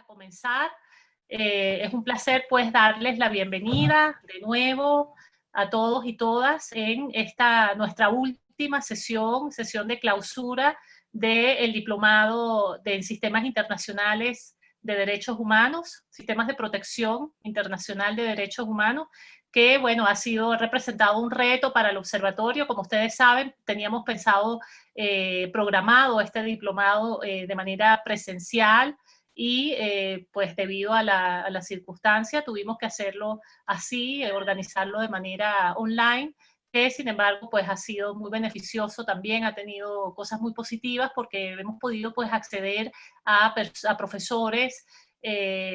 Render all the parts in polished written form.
comenzar. Es un placer pues darles la bienvenida de nuevo a todos y todas en esta nuestra última sesión de clausura del Diplomado en Sistemas Internacionales de Derechos Humanos, Sistemas de Protección Internacional de Derechos Humanos, que bueno, ha sido representado un reto para el observatorio. Como ustedes saben, teníamos pensado, programado este diplomado de manera presencial, y pues debido a la circunstancia tuvimos que hacerlo así, organizarlo de manera online, que sin embargo pues ha sido muy beneficioso también, ha tenido cosas muy positivas porque hemos podido pues acceder a profesores,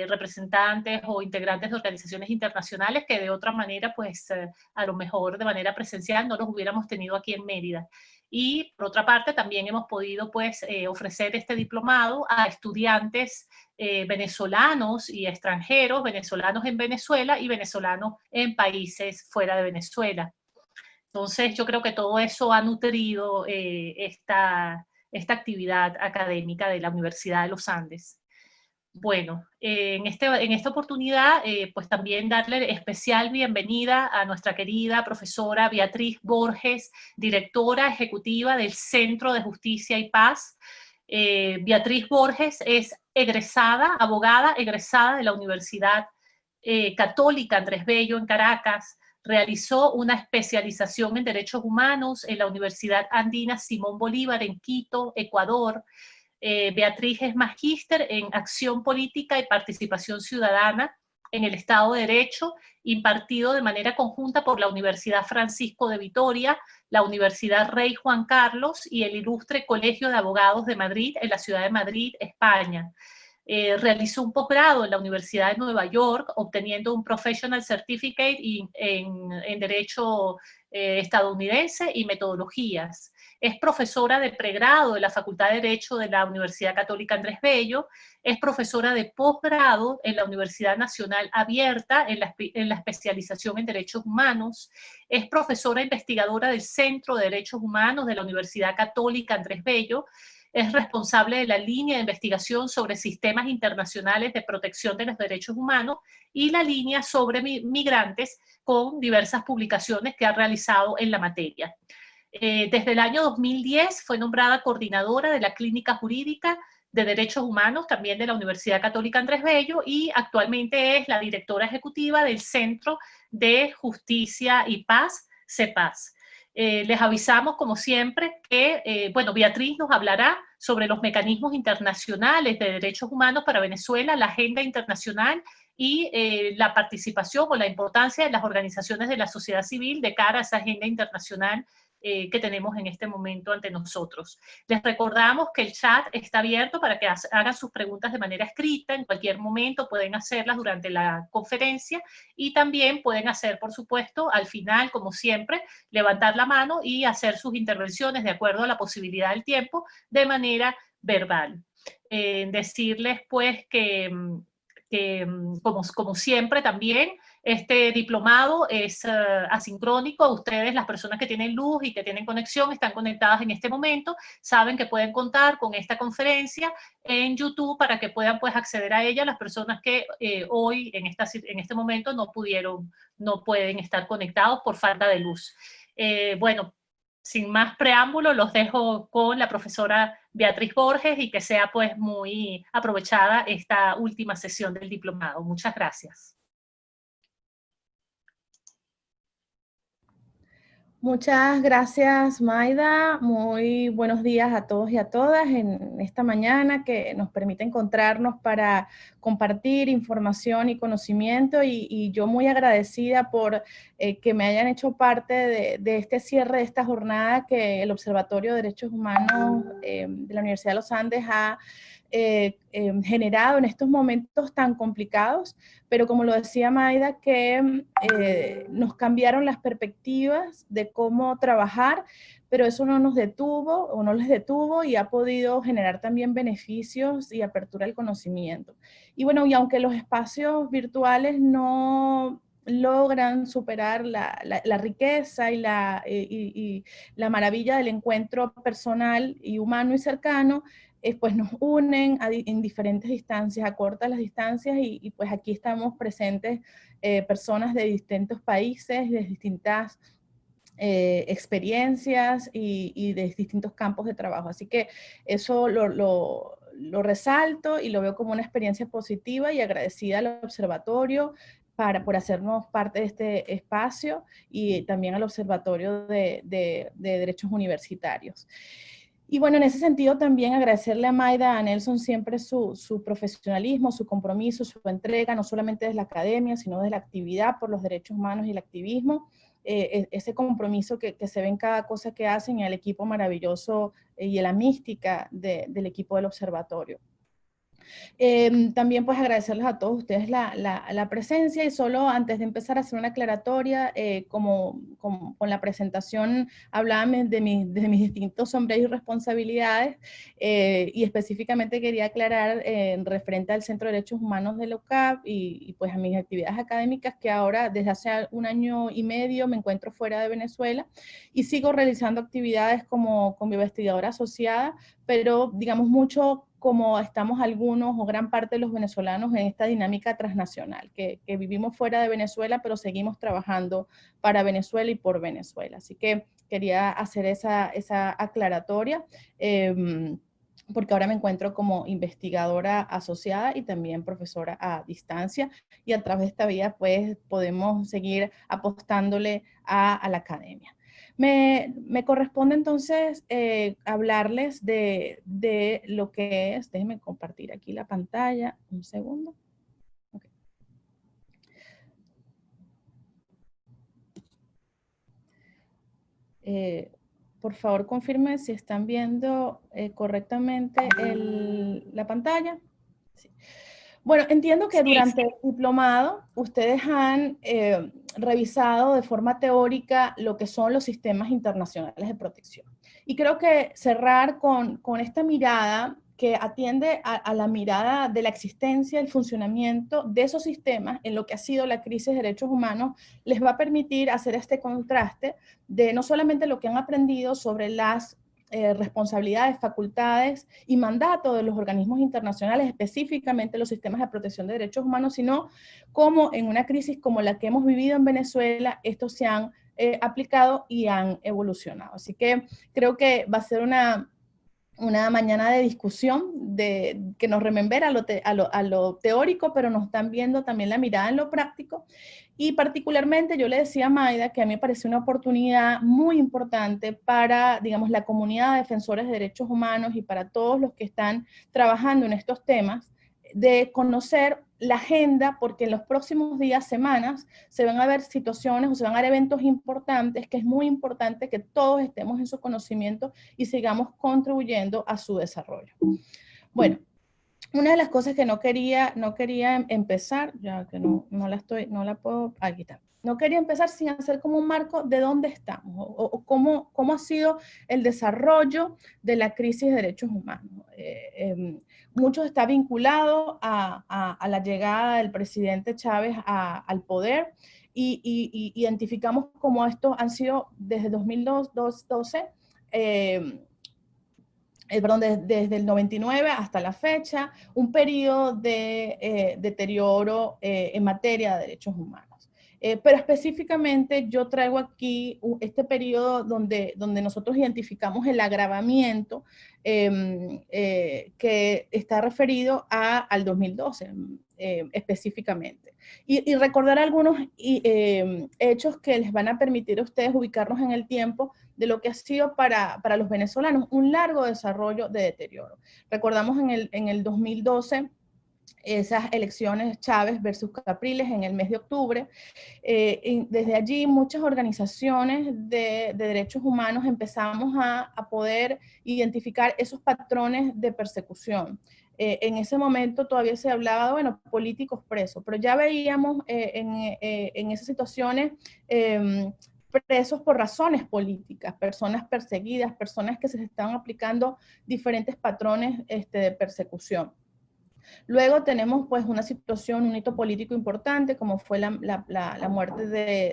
representantes o integrantes de organizaciones internacionales que de otra manera pues a lo mejor de manera presencial no los hubiéramos tenido aquí en Mérida. Y por otra parte también hemos podido pues ofrecer este diplomado a estudiantes venezolanos y extranjeros, venezolanos en Venezuela y venezolanos en países fuera de Venezuela. Entonces yo creo que todo eso ha nutrido esta actividad académica de la Universidad de los Andes. Bueno, en esta oportunidad, pues también darle especial bienvenida a nuestra querida profesora Beatriz Borges, directora ejecutiva del Centro de Justicia y Paz. Beatriz Borges es abogada egresada de la Universidad Católica Andrés Bello en Caracas. Realizó una especialización en Derechos Humanos en la Universidad Andina Simón Bolívar en Quito, Ecuador. Beatriz es magíster en Acción Política y Participación Ciudadana en el Estado de Derecho, impartido de manera conjunta por la Universidad Francisco de Vitoria, la Universidad Rey Juan Carlos y el Ilustre Colegio de Abogados de Madrid, en la ciudad de Madrid, España. Realizó un posgrado en la Universidad de Nueva York, obteniendo un Professional Certificate en Derecho estadounidense y metodologías. Es profesora de pregrado de la Facultad de Derecho de la Universidad Católica Andrés Bello, es profesora de posgrado en la Universidad Nacional Abierta en la especialización en Derechos Humanos, es profesora investigadora del Centro de Derechos Humanos de la Universidad Católica Andrés Bello, es responsable de la línea de investigación sobre sistemas internacionales de protección de los derechos humanos y la línea sobre migrantes, con diversas publicaciones que ha realizado en la materia. Desde el año 2010 fue nombrada coordinadora de la Clínica Jurídica de Derechos Humanos, también de la Universidad Católica Andrés Bello, y actualmente es la directora ejecutiva del Centro de Justicia y Paz, CEPAZ. Les avisamos, como siempre, que bueno, Beatriz nos hablará sobre los mecanismos internacionales de derechos humanos para Venezuela, la agenda internacional y la participación o la importancia de las organizaciones de la sociedad civil de cara a esa agenda internacional que tenemos en este momento ante nosotros. Les recordamos que el chat está abierto para que hagan sus preguntas de manera escrita, en cualquier momento pueden hacerlas durante la conferencia, y también pueden hacer, por supuesto, al final, como siempre, levantar la mano y hacer sus intervenciones de acuerdo a la posibilidad del tiempo de manera verbal. Decirles pues que como siempre también, este diplomado es asincrónico. Ustedes, las personas que tienen luz y que tienen conexión, están conectadas en este momento, saben que pueden contar con esta conferencia en YouTube para que puedan pues acceder a ella las personas que hoy en este momento no pueden estar conectados por falta de luz. Bueno, sin más preámbulo, los dejo con la profesora Beatriz Borges y que sea pues muy aprovechada esta última sesión del diplomado. Muchas gracias. Muchas gracias, Maida. Muy buenos días a todos y a todas en esta mañana que nos permite encontrarnos para compartir información y conocimiento, y yo muy agradecida por que me hayan hecho parte de este cierre de esta jornada que el Observatorio de Derechos Humanos de la Universidad de los Andes ha generado en estos momentos tan complicados, pero como lo decía Maida, que nos cambiaron las perspectivas de cómo trabajar, pero eso no nos detuvo o no les detuvo, y ha podido generar también beneficios y apertura al conocimiento. Y bueno, y aunque los espacios virtuales no logran superar la riqueza y la maravilla del encuentro personal y humano y cercano, pues nos unen en diferentes distancias, acorta las distancias y pues aquí estamos presentes personas de distintos países, de distintas experiencias y de distintos campos de trabajo. Así que eso lo resalto y lo veo como una experiencia positiva y agradecida al observatorio por hacernos parte de este espacio y también al Observatorio de Derechos Universitarios. Y bueno, en ese sentido también agradecerle a Maida, a Nelson siempre su profesionalismo, su compromiso, su entrega, no solamente desde la academia, sino desde la actividad por los derechos humanos y el activismo. Ese compromiso que se ve en cada cosa que hacen y el equipo maravilloso y la mística del equipo del observatorio. También pues agradecerles a todos ustedes la presencia y solo antes de empezar a hacer una aclaratoria, con la presentación hablaba de mis distintos sombreros y responsabilidades y específicamente quería aclarar referente al Centro de Derechos Humanos de la UCAP y pues a mis actividades académicas que ahora desde hace 1 año y medio me encuentro fuera de Venezuela y sigo realizando actividades como investigadora asociada, pero digamos mucho como estamos algunos o gran parte de los venezolanos en esta dinámica transnacional, que vivimos fuera de Venezuela, pero seguimos trabajando para Venezuela y por Venezuela. Así que quería hacer esa aclaratoria, porque ahora me encuentro como investigadora asociada y también profesora a distancia, y a través de esta vía pues podemos seguir apostándole a la academia. Me corresponde entonces hablarles de lo que es, déjenme compartir aquí la pantalla, un segundo. Okay. Por favor, confirme si están viendo correctamente la pantalla. Sí. Bueno, entiendo que durante el diplomado ustedes han revisado de forma teórica lo que son los sistemas internacionales de protección. Y creo que cerrar con esta mirada que atiende a la mirada de la existencia, el funcionamiento de esos sistemas en lo que ha sido la crisis de derechos humanos, les va a permitir hacer este contraste de no solamente lo que han aprendido sobre las responsabilidades, facultades y mandato de los organismos internacionales, específicamente los sistemas de protección de derechos humanos, sino cómo en una crisis como la que hemos vivido en Venezuela, estos se han aplicado y han evolucionado. Así que creo que va a ser una mañana de discusión que nos remembera a lo teórico, pero nos están viendo también la mirada en lo práctico. Y particularmente yo le decía a Maida que a mí me parece una oportunidad muy importante para, digamos, la comunidad de defensores de derechos humanos y para todos los que están trabajando en estos temas, de conocer la agenda, porque en los próximos días, semanas, se van a ver situaciones o se van a ver eventos importantes, que es muy importante que todos estemos en su conocimiento y sigamos contribuyendo a su desarrollo. Bueno, una de las cosas que no quería empezar, ya que no la puedo, aquí está. No quería empezar sin hacer como un marco de dónde estamos o cómo ha sido el desarrollo de la crisis de derechos humanos. Mucho está vinculado a la llegada del presidente Chávez al poder y identificamos cómo estos han sido desde 2012, desde el 99 hasta la fecha, un periodo de deterioro en materia de derechos humanos. Pero específicamente yo traigo aquí este periodo donde nosotros identificamos el agravamiento que está referido al 2012 específicamente. Y recordar algunos hechos que les van a permitir a ustedes ubicarnos en el tiempo de lo que ha sido para los venezolanos un largo desarrollo de deterioro. Recordamos en el 2012 esas elecciones Chávez versus Capriles en el mes de octubre. Desde allí muchas organizaciones de derechos humanos empezamos a poder identificar esos patrones de persecución. En ese momento todavía se hablaba, bueno, políticos presos, pero ya veíamos en esas situaciones presos por razones políticas, personas perseguidas, personas que se estaban aplicando diferentes patrones de persecución. Luego tenemos pues una situación, un hito político importante como fue la muerte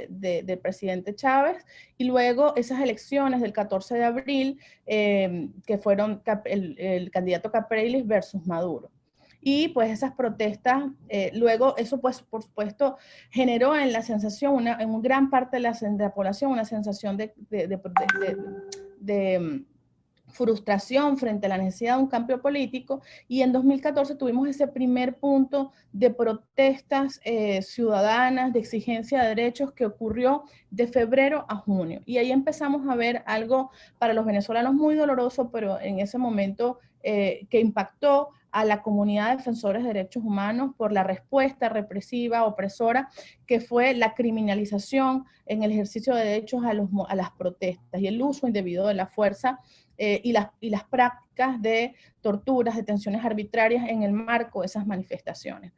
del presidente Chávez, y luego esas elecciones del 14 de abril que fueron el candidato Capriles versus Maduro. Y pues esas protestas, luego eso pues por supuesto generó en la sensación, en gran parte de la población, una sensación de frustración frente a la necesidad de un cambio político, y en 2014 tuvimos ese primer punto de protestas ciudadanas, de exigencia de derechos que ocurrió de febrero a junio. Y ahí empezamos a ver algo para los venezolanos muy doloroso, pero en ese momento que impactó a la comunidad de defensores de derechos humanos por la respuesta represiva, opresora, que fue la criminalización en el ejercicio de derechos a las protestas y el uso indebido de la fuerza y las prácticas de torturas, detenciones arbitrarias en el marco de esas manifestaciones.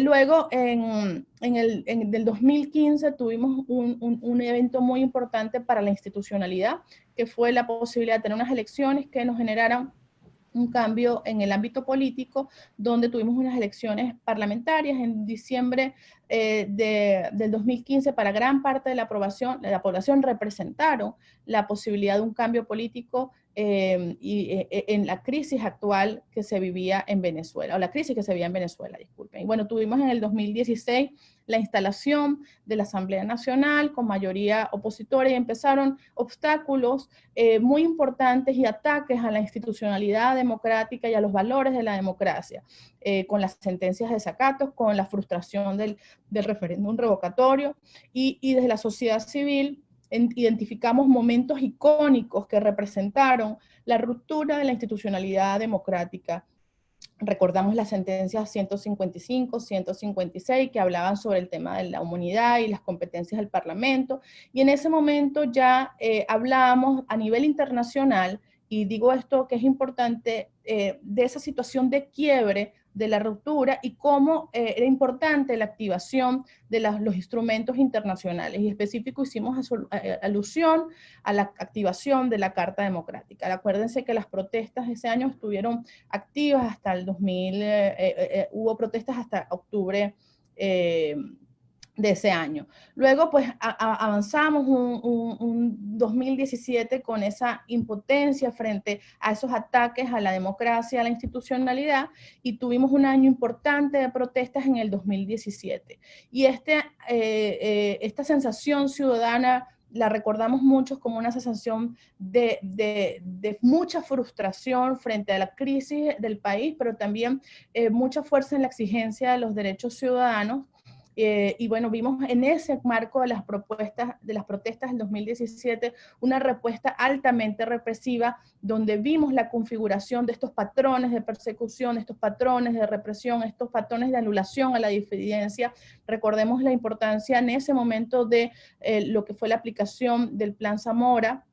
Luego, en el 2015 tuvimos un evento muy importante para la institucionalidad, que fue la posibilidad de tener unas elecciones que nos generaran un cambio en el ámbito político, donde tuvimos unas elecciones parlamentarias en diciembre del 2015. Para gran parte de la población representaron la posibilidad de un cambio político en la crisis actual que se vivía en Venezuela, o la crisis que se vivía en Venezuela, disculpen. Y bueno, tuvimos en el 2016 la instalación de la Asamblea Nacional con mayoría opositora, y empezaron obstáculos muy importantes y ataques a la institucionalidad democrática y a los valores de la democracia, con las sentencias de desacatos, con la frustración del referéndum revocatorio, y desde la sociedad civil identificamos momentos icónicos que representaron la ruptura de la institucionalidad democrática. Recordamos las sentencias 155, 156, que hablaban sobre el tema de la inmunidad y las competencias del Parlamento, y en ese momento ya hablábamos a nivel internacional, y digo esto que es importante, de esa situación de quiebre, de la ruptura, y cómo era importante la activación de los instrumentos internacionales, y específico hicimos alusión a la activación de la Carta Democrática. Acuérdense que las protestas ese año estuvieron activas hasta el 2000, hubo protestas hasta octubre de ese año. Luego, pues, avanzamos un 2017 con esa impotencia frente a esos ataques a la democracia, a la institucionalidad, y tuvimos un año importante de protestas en el 2017. Y esta sensación ciudadana la recordamos muchos como una sensación de mucha frustración frente a la crisis del país, pero también mucha fuerza en la exigencia de los derechos ciudadanos. Y bueno, vimos en ese marco de las protestas del 2017 una respuesta altamente represiva, donde vimos la configuración de estos patrones de persecución, estos patrones de represión, estos patrones de anulación a la disidencia. Recordemos la importancia en ese momento de lo que fue la aplicación del Plan Zamora,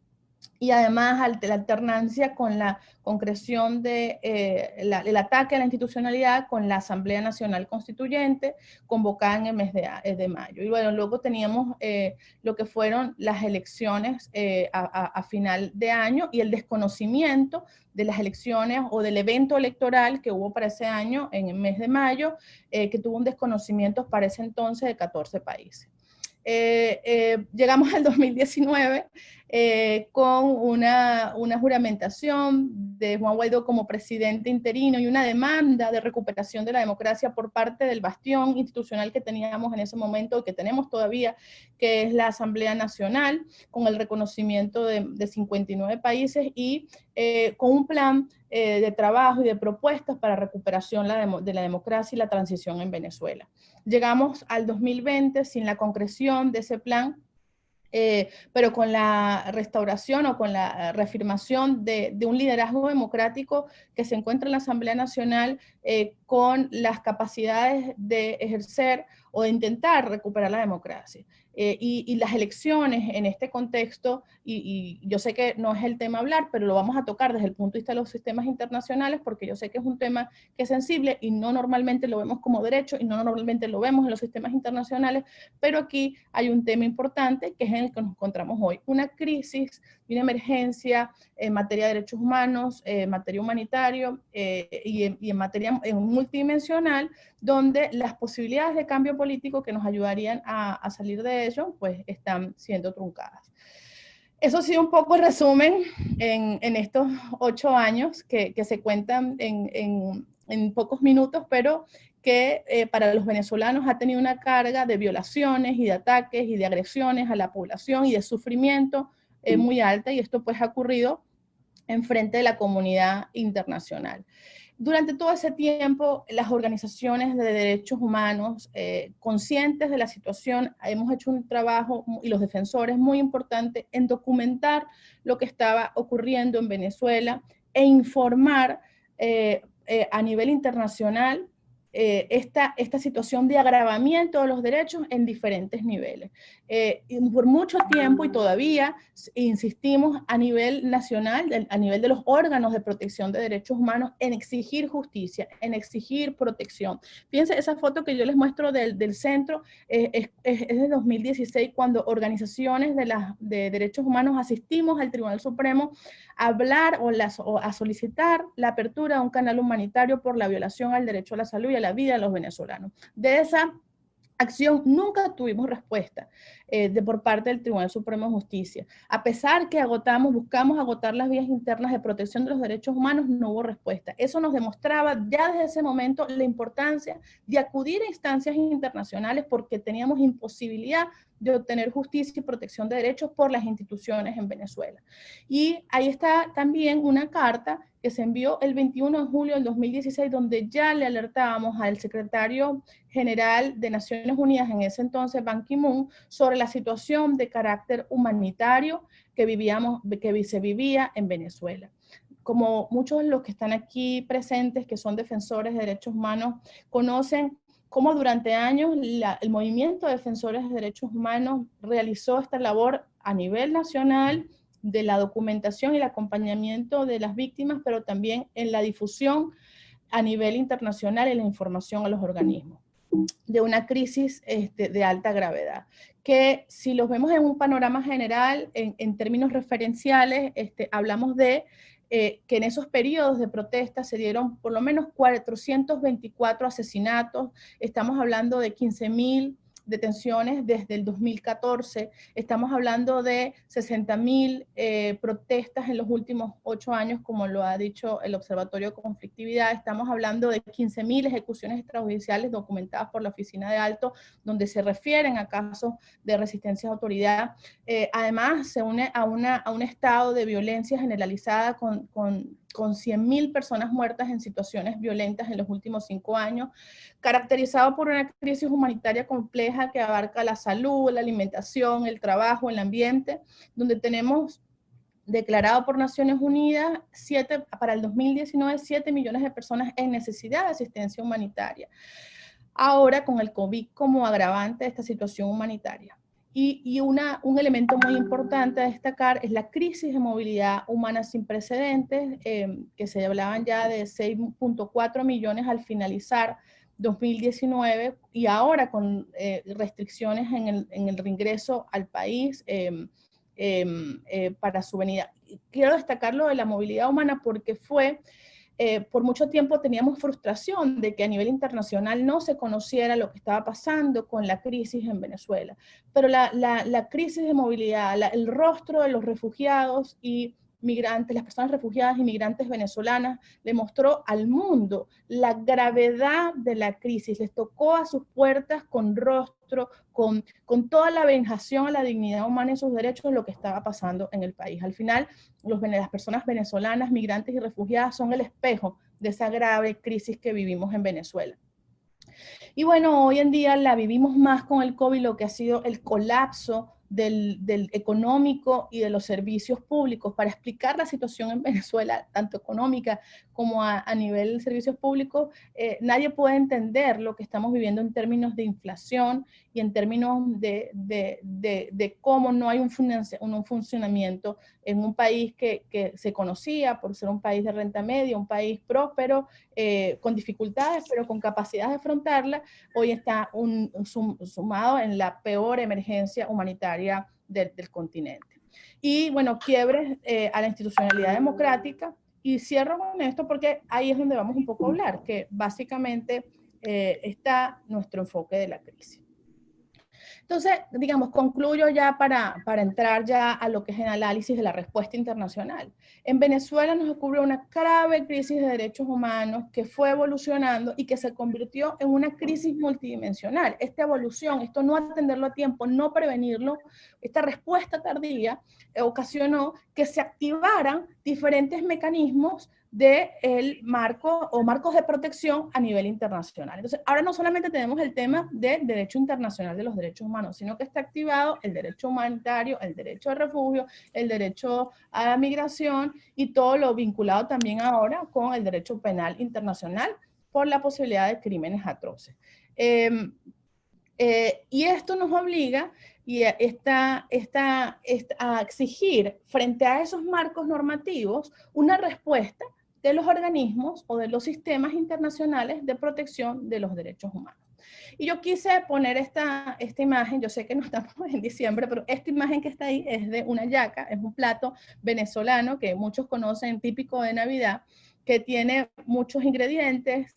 y además la alternancia con la concreción el ataque a la institucionalidad con la Asamblea Nacional Constituyente convocada en el mes de mayo. Y bueno, luego teníamos lo que fueron las elecciones a final de año, y el desconocimiento de las elecciones o del evento electoral que hubo para ese año en el mes de mayo, que tuvo un desconocimiento para ese entonces de 14 países. Llegamos al 2019 con una juramentación de Juan Guaidó como presidente interino y una demanda de recuperación de la democracia por parte del bastión institucional que teníamos en ese momento, que tenemos todavía, que es la Asamblea Nacional, con el reconocimiento de 59 países, y con un plan de trabajo y de propuestas para recuperación de la democracia y la transición en Venezuela. Llegamos al 2020 sin la concreción de ese plan, pero con la restauración o con la reafirmación de un liderazgo democrático que se encuentra en la Asamblea Nacional, con las capacidades de ejercer o de intentar recuperar la democracia. Y las elecciones en este contexto, y yo sé que no es el tema hablar, pero lo vamos a tocar desde el punto de vista de los sistemas internacionales, porque yo sé que es un tema que es sensible y no normalmente lo vemos como derecho, y no normalmente lo vemos en los sistemas internacionales, pero aquí hay un tema importante que es en el que nos encontramos hoy, una crisis y una emergencia en materia de derechos humanos, en materia humanitario y en materia multidimensional, donde las posibilidades de cambio político que nos ayudarían a salir de ello, pues están siendo truncadas. Eso ha sido un poco el resumen en estos 8 años que se cuentan en pocos minutos, pero que para los venezolanos ha tenido una carga de violaciones y de ataques y de agresiones a la población y de sufrimiento muy alta, y esto pues ha ocurrido en frente de la comunidad internacional. Durante todo ese tiempo, las organizaciones de derechos humanos, conscientes de la situación, hemos hecho un trabajo, y los defensores, muy importante en documentar lo que estaba ocurriendo en Venezuela e informar a nivel internacional esta situación de agravamiento de los derechos en diferentes niveles. Y por mucho tiempo y todavía insistimos a nivel nacional, a nivel de los órganos de protección de derechos humanos, en exigir justicia, en exigir protección. Fíjense, esa foto que yo les muestro del centro es de 2016, cuando organizaciones de derechos humanos asistimos al Tribunal Supremo a hablar o a solicitar la apertura de un canal humanitario por la violación al derecho a la salud y a la vida de los venezolanos. De esa acción nunca tuvimos respuesta por parte del Tribunal Supremo de Justicia. A pesar que buscamos agotar las vías internas de protección de los derechos humanos, no hubo respuesta. Eso nos demostraba ya desde ese momento la importancia de acudir a instancias internacionales, porque teníamos imposibilidad de obtener justicia y protección de derechos por las instituciones en Venezuela. Y ahí está también una carta que se envió el 21 de julio del 2016, donde ya le alertábamos al secretario general de Naciones Unidas, en ese entonces Ban Ki-moon, sobre la situación de carácter humanitario que se vivía en Venezuela. Como muchos de los que están aquí presentes, que son defensores de derechos humanos, conocen cómo durante años el movimiento de defensores de derechos humanos realizó esta labor a nivel nacional, de la documentación y el acompañamiento de las víctimas, pero también en la difusión a nivel internacional y la información a los organismos de una crisis de alta gravedad, que si los vemos en un panorama general, en términos referenciales, hablamos de que en esos periodos de protesta se dieron por lo menos 424 asesinatos, estamos hablando de 15.000 detenciones desde el 2014, estamos hablando de 60.000 protestas en los últimos 8 años, como lo ha dicho el Observatorio de Conflictividad, estamos hablando de 15.000 ejecuciones extrajudiciales documentadas por la Oficina de Alto, donde se refieren a casos de resistencia a autoridad. Además, se une a un estado de violencia generalizada con 100.000 personas muertas en situaciones violentas en los últimos 5 años, caracterizado por una crisis humanitaria compleja que abarca la salud, la alimentación, el trabajo, el ambiente, donde tenemos declarado por Naciones Unidas para el 2019 7 millones de personas en necesidad de asistencia humanitaria. Ahora, con el COVID como agravante de esta situación humanitaria. Y un elemento muy importante a destacar es la crisis de movilidad humana sin precedentes, que se hablaban ya de 6.4 millones al finalizar 2019, y ahora con restricciones en el reingreso al país para su venida. Quiero destacar lo de la movilidad humana porque por mucho tiempo teníamos frustración de que a nivel internacional no se conociera lo que estaba pasando con la crisis en Venezuela. Pero la crisis de movilidad, el rostro de los refugiados y migrantes, las personas refugiadas y migrantes venezolanas, le mostró al mundo la gravedad de la crisis. Les tocó a sus puertas con rostro, con toda la vejación a la dignidad humana y sus derechos, lo que estaba pasando en el país. Al final, las personas venezolanas, migrantes y refugiadas son el espejo de esa grave crisis que vivimos en Venezuela. Y bueno, hoy en día la vivimos más con el COVID, lo que ha sido el colapso del económico y de los servicios públicos. Para explicar la situación en Venezuela, tanto económica como a nivel de servicios públicos, nadie puede entender lo que estamos viviendo en términos de inflación y en términos de cómo no hay un funcionamiento en un país que se conocía por ser un país de renta media, un país próspero, con dificultades, pero con capacidad de afrontarla. Hoy está sumado en la peor emergencia humanitaria del continente. y, bueno, quiebres a la institucionalidad democrática. Y cierro con esto porque ahí es donde vamos un poco a hablar, que básicamente está nuestro enfoque de la crisis. Entonces, digamos, concluyo ya para entrar ya a lo que es el análisis de la respuesta internacional. En Venezuela nos ocurrió una grave crisis de derechos humanos que fue evolucionando y que se convirtió en una crisis multidimensional. Esta evolución, esto no atenderlo a tiempo, no prevenirlo, esta respuesta tardía ocasionó que se activaran diferentes mecanismos del marco o marcos de protección a nivel internacional. Entonces, ahora no solamente tenemos el tema del derecho internacional de los derechos humanos, sino que está activado el derecho humanitario, el derecho al refugio, el derecho a la migración y todo lo vinculado también ahora con el derecho penal internacional por la posibilidad de crímenes atroces. Y esto nos obliga a exigir frente a esos marcos normativos una respuesta de los organismos o de los sistemas internacionales de protección de los derechos humanos. Y yo quise poner esta imagen, yo sé que no estamos en diciembre, pero esta imagen que está ahí es de una yaca, es un plato venezolano que muchos conocen, típico de Navidad, que tiene muchos ingredientes,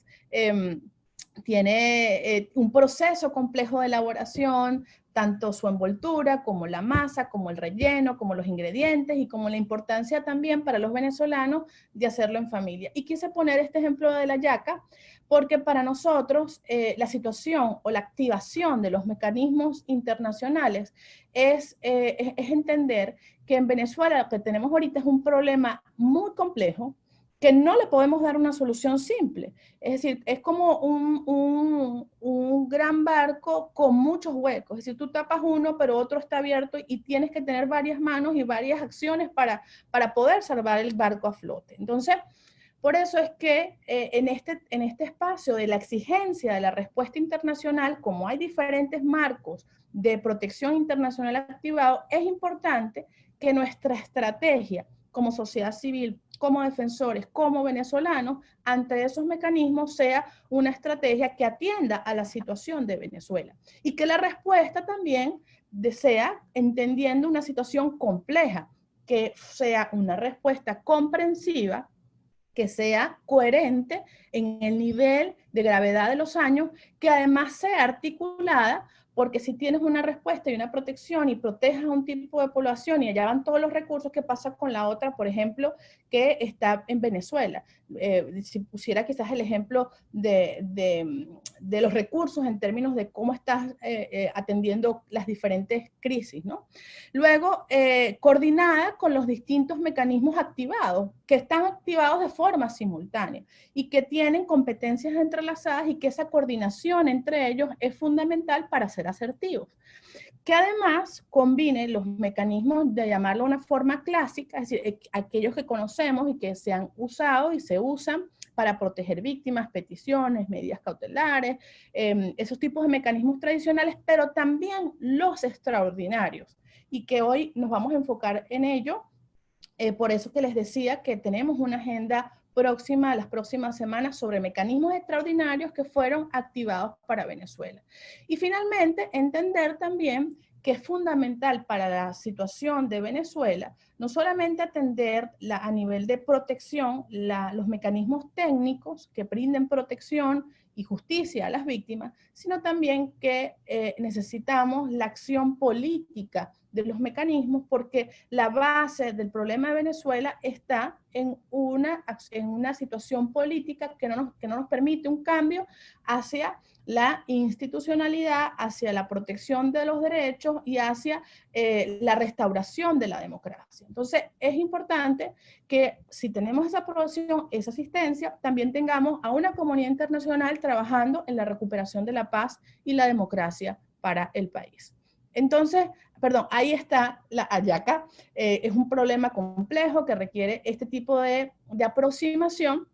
tiene un proceso complejo de elaboración, tanto su envoltura como la masa, como el relleno, como los ingredientes y como la importancia también para los venezolanos de hacerlo en familia. Y quise poner este ejemplo de la yaca porque para nosotros la situación o la activación de los mecanismos internacionales es entender que en Venezuela lo que tenemos ahorita es un problema muy complejo, que no le podemos dar una solución simple. Es decir, es como un gran barco con muchos huecos. Es decir, tú tapas uno, pero otro está abierto y tienes que tener varias manos y varias acciones para poder salvar el barco a flote. Entonces, por eso es que en este espacio de la exigencia de la respuesta internacional, como hay diferentes marcos de protección internacional activados, es importante que nuestra estrategia como sociedad civil, como defensores, como venezolanos, ante esos mecanismos sea una estrategia que atienda a la situación de Venezuela. Y que la respuesta también sea entendiendo una situación compleja, que sea una respuesta comprensiva, que sea coherente en el nivel de gravedad de los años, que además sea articulada, porque si tienes una respuesta y una protección y proteges a un tipo de población y allá van todos los recursos, ¿qué pasa con la otra, por ejemplo, que está en Venezuela? Si pusiera quizás el ejemplo de los recursos en términos de cómo estás atendiendo las diferentes crisis, ¿no? Luego, coordinada con los distintos mecanismos activados, que están activados de forma simultánea y que tienen competencias entrelazadas y que esa coordinación entre ellos es fundamental para ser asertivos. Que además combine los mecanismos de llamarlo de una forma clásica, es decir, aquellos que conocemos y que se han usado y se usan para proteger víctimas, peticiones, medidas cautelares, esos tipos de mecanismos tradicionales, pero también los extraordinarios, y que hoy nos vamos a enfocar en ello. Por eso que les decía que tenemos una agenda próxima, las próximas semanas, sobre mecanismos extraordinarios que fueron activados para Venezuela. Y finalmente, entender también que es fundamental para la situación de Venezuela, no solamente atender a nivel de protección los mecanismos técnicos que brinden protección y justicia a las víctimas, sino también que necesitamos la acción política de los mecanismos, porque la base del problema de Venezuela está en una situación política que no nos permite un cambio hacia la institucionalidad, hacia la protección de los derechos y hacia la restauración de la democracia. Entonces, es importante que si tenemos esa aprobación, esa asistencia, también tengamos a una comunidad internacional trabajando en la recuperación de la paz y la democracia para el país. Entonces, perdón, ahí está la hallaca. Es un problema complejo que requiere este tipo de aproximación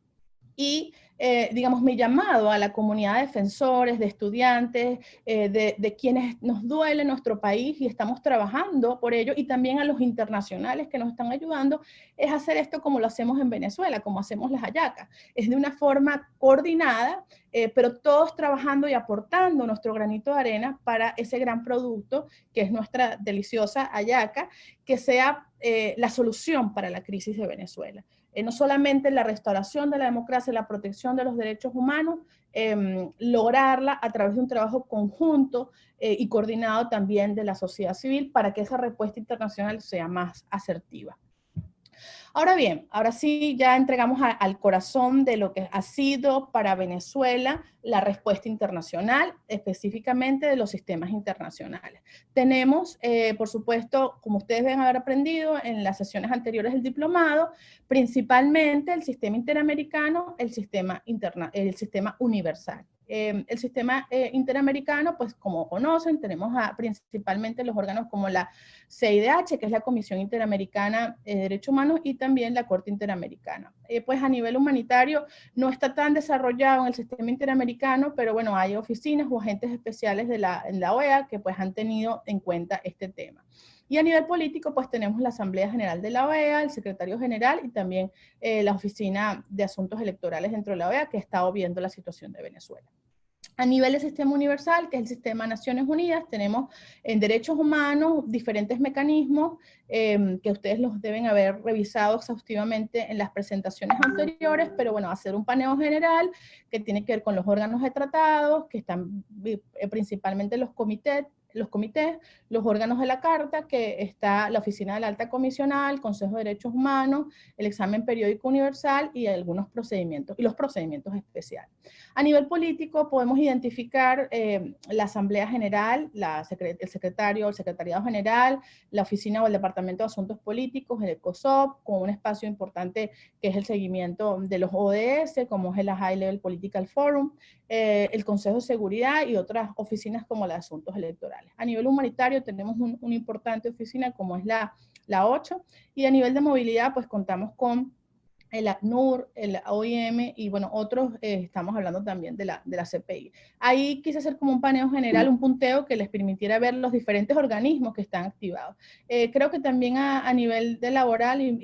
y digamos, mi llamado a la comunidad de defensores, de estudiantes, de quienes nos duele nuestro país y estamos trabajando por ello, y también a los internacionales que nos están ayudando, es hacer esto como lo hacemos en Venezuela, como hacemos las hallacas. Es de una forma coordinada, pero todos trabajando y aportando nuestro granito de arena para ese gran producto que es nuestra deliciosa hallaca, que sea la solución para la crisis de Venezuela. No solamente la restauración de la democracia, la protección de los derechos humanos, lograrla a través de un trabajo conjunto y coordinado también de la sociedad civil para que esa respuesta internacional sea más asertiva. Ahora bien, ahora sí ya entregamos al corazón de lo que ha sido para Venezuela la respuesta internacional, específicamente de los sistemas internacionales. Tenemos, por supuesto, como ustedes deben haber aprendido en las sesiones anteriores del diplomado, principalmente el sistema interamericano, el sistema universal. El sistema interamericano, pues como conocen, tenemos principalmente los órganos como la CIDH, que es la Comisión Interamericana de Derechos Humanos, y también la Corte Interamericana. Pues a nivel humanitario no está tan desarrollado en el sistema interamericano, pero bueno, hay oficinas o agentes especiales en la OEA que pues han tenido en cuenta este tema. Y a nivel político, pues tenemos la Asamblea General de la OEA, el Secretario General y también la Oficina de Asuntos Electorales dentro de la OEA, que ha estado viendo la situación de Venezuela. A nivel del sistema universal, que es el sistema de Naciones Unidas, tenemos en derechos humanos diferentes mecanismos que ustedes los deben haber revisado exhaustivamente en las presentaciones anteriores, pero bueno, hacer un paneo general que tiene que ver con los órganos de tratados, que están principalmente los comités, los órganos de la Carta, que está la Oficina de la Alta Comisionada, el Consejo de Derechos Humanos, el examen periódico universal y algunos procedimientos, y los procedimientos especiales. A nivel político podemos identificar la Asamblea General, el Secretariado General, la Oficina o el Departamento de Asuntos Políticos, el ECOSOP, con un espacio importante que es el seguimiento de los ODS, como es el High Level Political Forum, el Consejo de Seguridad y otras oficinas como la de Asuntos Electorales. A nivel humanitario tenemos una importante oficina como es la 8, y a nivel de movilidad pues contamos con el ACNUR, el OIM y bueno, otros, estamos hablando también de la CPI. Ahí quise hacer como un paneo general, un punteo que les permitiera ver los diferentes organismos que están activados. Creo que también a nivel de laboral,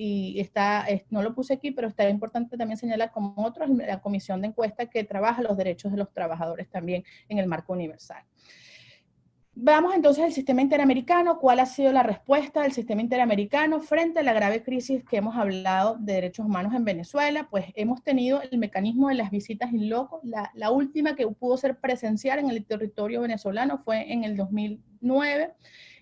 no lo puse aquí, pero está importante también señalar como otros, la comisión de encuesta que trabaja los derechos de los trabajadores también en el marco universal. Vamos entonces al sistema interamericano. ¿Cuál ha sido la respuesta del sistema interamericano frente a la grave crisis que hemos hablado de derechos humanos en Venezuela? Pues hemos tenido el mecanismo de las visitas in loco. La última que pudo ser presencial en el territorio venezolano fue en el 2009,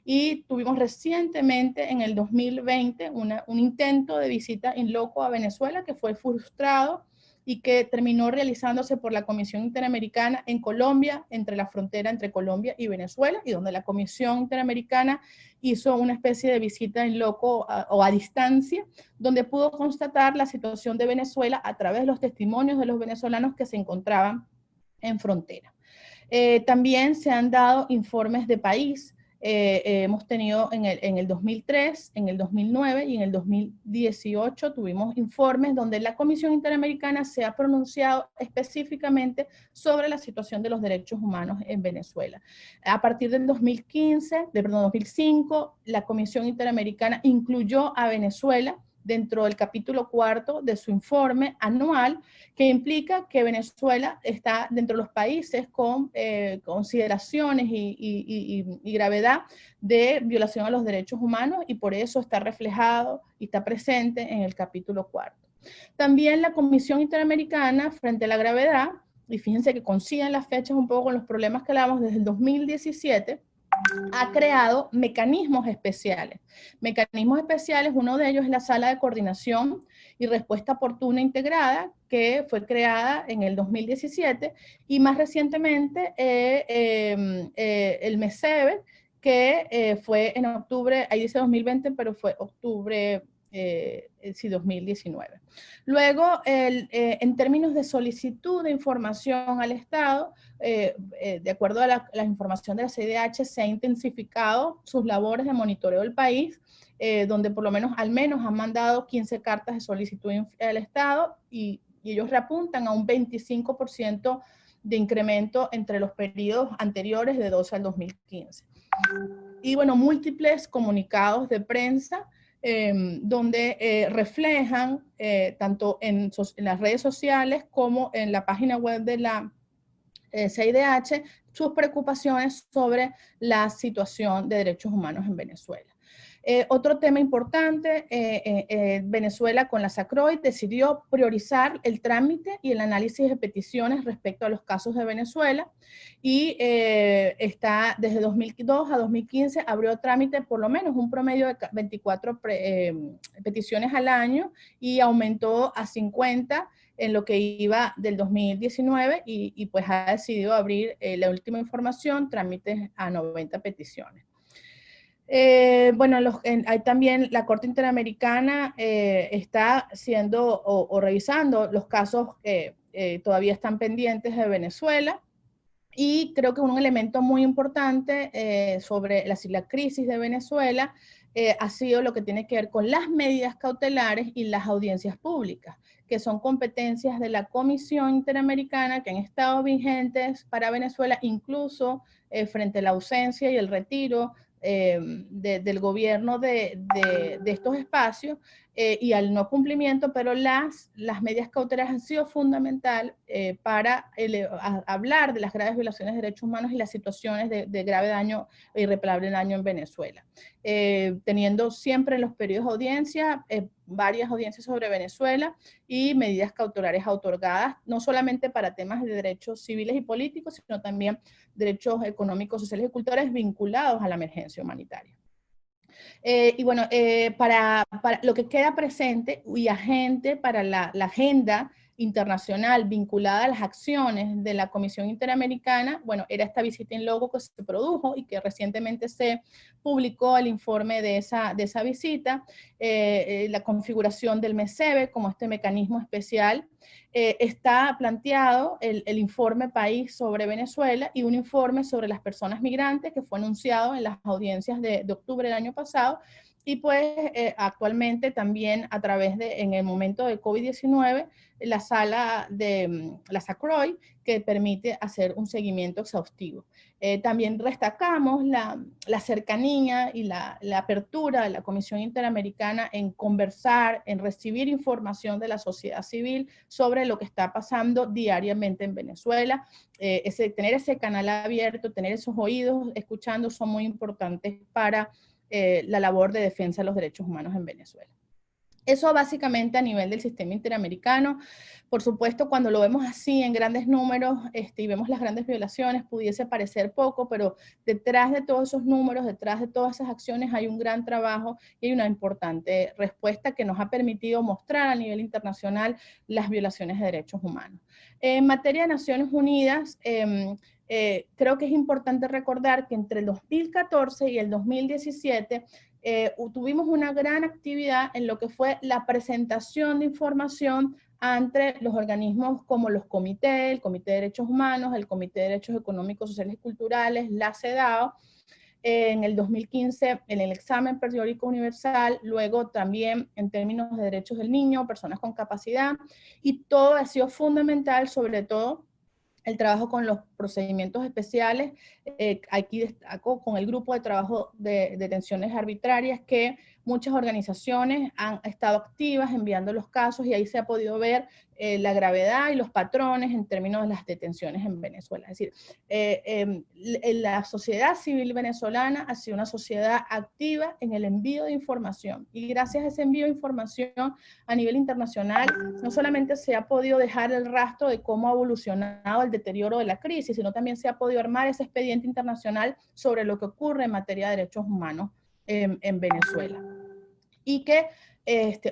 y tuvimos recientemente en el 2020 un intento de visita in loco a Venezuela que fue frustrado y que terminó realizándose por la Comisión Interamericana en Colombia, entre la frontera entre Colombia y Venezuela, y donde la Comisión Interamericana hizo una especie de visita in loco o a distancia, donde pudo constatar la situación de Venezuela a través de los testimonios de los venezolanos que se encontraban en frontera. También se han dado informes de país. Hemos tenido en el 2003, en el 2009 y en el 2018 tuvimos informes donde la Comisión Interamericana se ha pronunciado específicamente sobre la situación de los derechos humanos en Venezuela. A partir del 2005, la Comisión Interamericana incluyó a Venezuela dentro del capítulo 4 de su informe anual, que implica que Venezuela está dentro de los países con consideraciones y gravedad de violación a los derechos humanos, y por eso está reflejado y está presente en el capítulo 4. También la Comisión Interamericana, frente a la gravedad, y fíjense que coinciden las fechas un poco con los problemas que hablamos desde el 2017, ha creado mecanismos especiales. Mecanismos especiales, uno de ellos es la Sala de Coordinación y Respuesta Oportuna Integrada, que fue creada en el 2017, y más recientemente el MESEVE, que fue en octubre, ahí dice 2020, pero fue octubre, sí, 2019. Luego, en términos de solicitud de información al Estado, de acuerdo a la información de la CIDH, se ha intensificado sus labores de monitoreo del país, donde por lo menos al menos han mandado 15 cartas de solicitud al Estado, y y ellos reapuntan a un 25% de incremento entre los periodos anteriores de 12 al 2015. Y bueno, múltiples comunicados de prensa donde reflejan tanto en las redes sociales como en la página web de la CIDH sus preocupaciones sobre la situación de derechos humanos en Venezuela. Otro tema importante, Venezuela con la SACROI decidió priorizar el trámite y el análisis de peticiones respecto a los casos de Venezuela y está desde 2002 a 2015 abrió trámite por lo menos un promedio de 24 peticiones al año y aumentó a 50 en lo que iba del 2019 y pues ha decidido abrir la última información, trámites a 90 peticiones. Bueno, hay también la Corte Interamericana está haciendo o revisando los casos que todavía están pendientes de Venezuela y creo que un elemento muy importante sobre la crisis de Venezuela ha sido lo que tiene que ver con las medidas cautelares y las audiencias públicas, que son competencias de la Comisión Interamericana que han estado vigentes para Venezuela, incluso frente a la ausencia y el retiro del gobierno de estos espacios y al no cumplimiento, pero las medidas cautelares han sido fundamental para hablar de las graves violaciones de derechos humanos y las situaciones de grave daño e irreparable daño en Venezuela. Teniendo siempre en los periodos de audiencia, varias audiencias sobre Venezuela y medidas cautelares otorgadas, no solamente para temas de derechos civiles y políticos, sino también derechos económicos, sociales y culturales vinculados a la emergencia humanitaria. Y bueno, para lo que queda presente y agente para la agenda internacional vinculada a las acciones de la Comisión Interamericana, bueno, era esta visita in loco que se produjo y que recientemente se publicó el informe de esa visita, la configuración del MESEVE como este mecanismo especial. Está planteado el informe país sobre Venezuela y un informe sobre las personas migrantes que fue anunciado en las audiencias de octubre del año pasado. Y pues actualmente también a través en el momento de COVID-19, la sala de la SACROI, que permite hacer un seguimiento exhaustivo. También destacamos la cercanía y la apertura de la Comisión Interamericana en conversar, en recibir información de la sociedad civil sobre lo que está pasando diariamente en Venezuela. Tener ese canal abierto, tener esos oídos escuchando son muy importantes para la labor de defensa de los derechos humanos en Venezuela. Eso básicamente a nivel del sistema interamericano. Por supuesto, cuando lo vemos así en grandes números y vemos las grandes violaciones, pudiese parecer poco, pero detrás de todos esos números, detrás de todas esas acciones hay un gran trabajo y hay una importante respuesta que nos ha permitido mostrar a nivel internacional las violaciones de derechos humanos. En materia de Naciones Unidas, creo que es importante recordar que entre el 2014 y el 2017 tuvimos una gran actividad en lo que fue la presentación de información ante los organismos como los comités, el Comité de Derechos Humanos, el Comité de Derechos Económicos, Sociales y Culturales, la CEDAW, en el 2015 en el examen periódico universal, luego también en términos de derechos del niño, personas con capacidad, y todo ha sido fundamental, sobre todo el trabajo con los procedimientos especiales. Aquí destaco con el grupo de trabajo de detenciones arbitrarias que muchas organizaciones han estado activas enviando los casos y ahí se ha podido ver la gravedad y los patrones en términos de las detenciones en Venezuela. Es decir, la sociedad civil venezolana ha sido una sociedad activa en el envío de información y gracias a ese envío de información a nivel internacional no solamente se ha podido dejar el rastro de cómo ha evolucionado el deterioro de la crisis, sino también se ha podido armar ese expediente internacional sobre lo que ocurre en materia de derechos humanos en Venezuela. Y que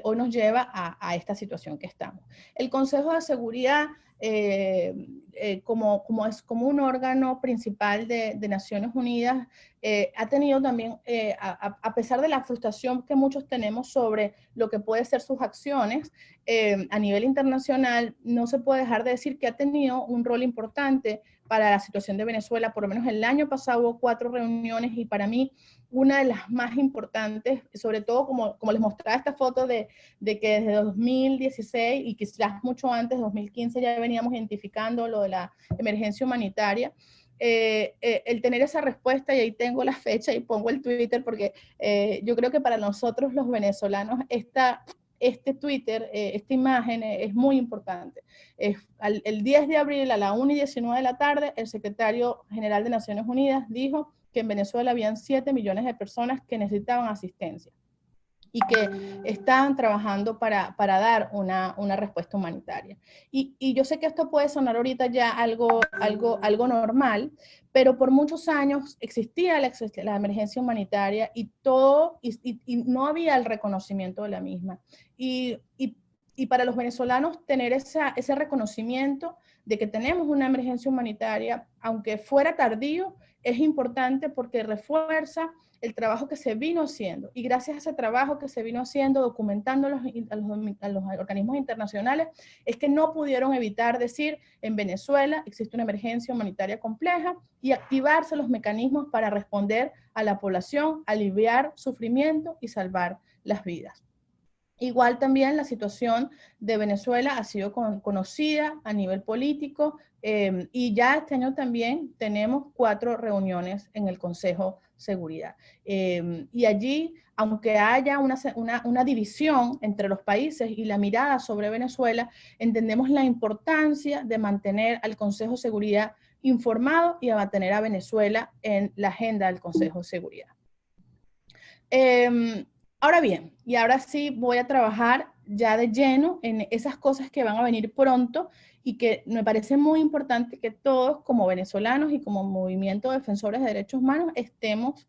hoy nos lleva a esta situación que estamos. El Consejo de Seguridad, como un órgano principal de Naciones Unidas, ha tenido también, a pesar de la frustración que muchos tenemos sobre lo que puede ser sus acciones, a nivel internacional, no se puede dejar de decir que ha tenido un rol importante para la situación de Venezuela. Por lo menos el año pasado hubo 4 reuniones y para mí una de las más importantes, sobre todo como les mostraba esta foto de que desde 2016 y quizás mucho antes, 2015, ya veníamos identificando lo de la emergencia humanitaria. El tener esa respuesta, y ahí tengo la fecha y pongo el Twitter, porque yo creo que para nosotros los venezolanos este Twitter, esta imagen es muy importante. El 10 de abril a la 1:19 de la tarde, el secretario general de Naciones Unidas dijo que en Venezuela habían 7 millones de personas que necesitaban asistencia y que estaban trabajando para dar una respuesta humanitaria. Y yo sé que esto puede sonar ahorita ya algo normal, pero por muchos años existía la emergencia humanitaria y no había el reconocimiento de la misma. Y para los venezolanos tener ese reconocimiento de que tenemos una emergencia humanitaria, aunque fuera tardío, es importante porque refuerza el trabajo que se vino haciendo. Y gracias a ese trabajo que se vino haciendo, documentando a los organismos internacionales, es que no pudieron evitar decir, en Venezuela existe una emergencia humanitaria compleja, y activarse los mecanismos para responder a la población, aliviar sufrimiento y salvar las vidas. Igual también la situación de Venezuela ha sido conocida a nivel político, y ya este año también tenemos 4 reuniones en el Consejo de Seguridad. Y allí, aunque haya una división entre los países y la mirada sobre Venezuela, entendemos la importancia de mantener al Consejo de Seguridad informado y a mantener a Venezuela en la agenda del Consejo de Seguridad. Ahora bien, y ahora sí voy a trabajar ya de lleno en esas cosas que van a venir pronto y que me parece muy importante que todos como venezolanos y como movimiento de defensores de derechos humanos estemos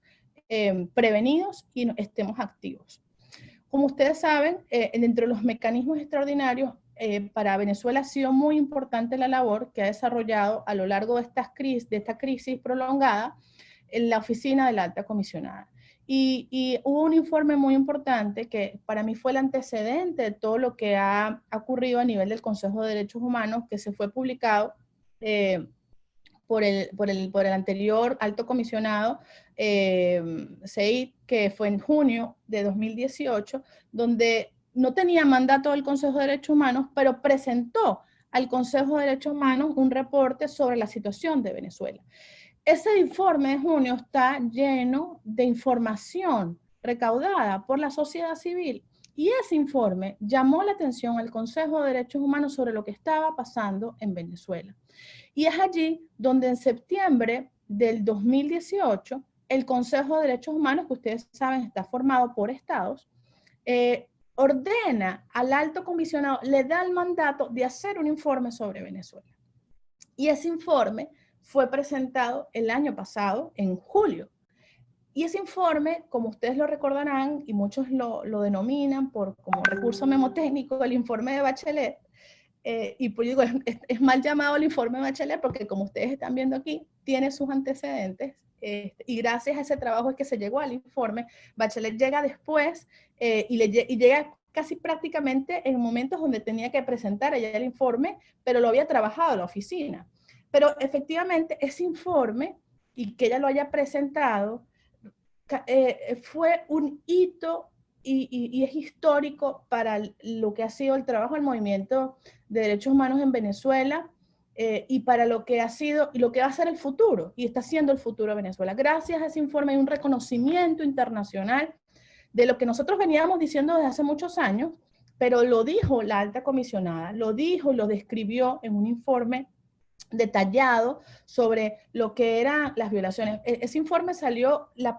prevenidos y estemos activos. Como ustedes saben, dentro de los mecanismos extraordinarios, para Venezuela ha sido muy importante la labor que ha desarrollado a lo largo de esta crisis prolongada en la oficina de la alta comisionada. Y hubo un informe muy importante que para mí fue el antecedente de todo lo que ha ocurrido a nivel del Consejo de Derechos Humanos, que se fue publicado por el anterior alto comisionado, Seid, que fue en junio de 2018, donde no tenía mandato del Consejo de Derechos Humanos, pero presentó al Consejo de Derechos Humanos un reporte sobre la situación de Venezuela. Ese informe de junio está lleno de información recaudada por la sociedad civil, y ese informe llamó la atención al Consejo de Derechos Humanos sobre lo que estaba pasando en Venezuela. Y es allí donde en septiembre del 2018, el Consejo de Derechos Humanos, que ustedes saben está formado por estados, ordena al alto comisionado, le da el mandato de hacer un informe sobre Venezuela. Y ese informe fue presentado el año pasado, en julio. Y ese informe, como ustedes lo recordarán, y muchos lo denominan como recurso memotécnico, el informe de Bachelet, y pues digo, es mal llamado el informe de Bachelet porque, como ustedes están viendo aquí, tiene sus antecedentes, y gracias a ese trabajo es que se llegó al informe. Bachelet llega después, y llega casi prácticamente en momentos donde tenía que presentar ella el informe, pero lo había trabajado la oficina. Pero efectivamente ese informe, y que ella lo haya presentado, fue un hito y es histórico para lo que ha sido el trabajo del movimiento de derechos humanos en Venezuela, y para lo que ha sido y lo que va a ser el futuro, y está siendo el futuro de Venezuela. Gracias a ese informe hay un reconocimiento internacional de lo que nosotros veníamos diciendo desde hace muchos años, pero lo dijo la alta comisionada, lo dijo y lo describió en un informe detallado sobre lo que eran las violaciones. Ese informe salió, la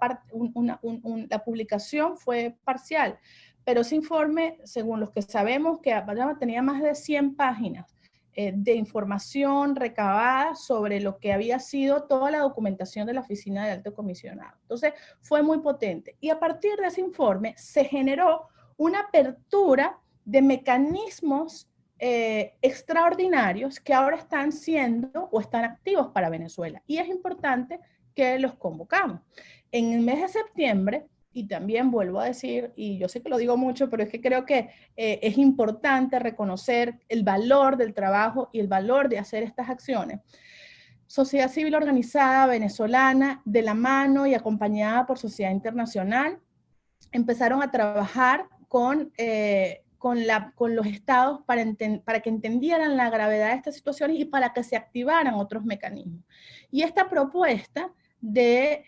publicación fue parcial, pero ese informe, según los que sabemos, que tenía más de 100 páginas de información recabada sobre lo que había sido toda la documentación de la oficina del alto comisionado. Entonces, fue muy potente. Y a partir de ese informe se generó una apertura de mecanismos extraordinarios que ahora están siendo o están activos para Venezuela. Y es importante que los convocamos. En el mes de septiembre, y también vuelvo a decir, y yo sé que lo digo mucho, pero es que creo que es importante reconocer el valor del trabajo y el valor de hacer estas acciones. sociedad civil organizada venezolana, de la mano y acompañada por sociedad internacional, empezaron a trabajar con los estados para que entendieran la gravedad de estas situaciones y para que se activaran otros mecanismos. Y esta propuesta de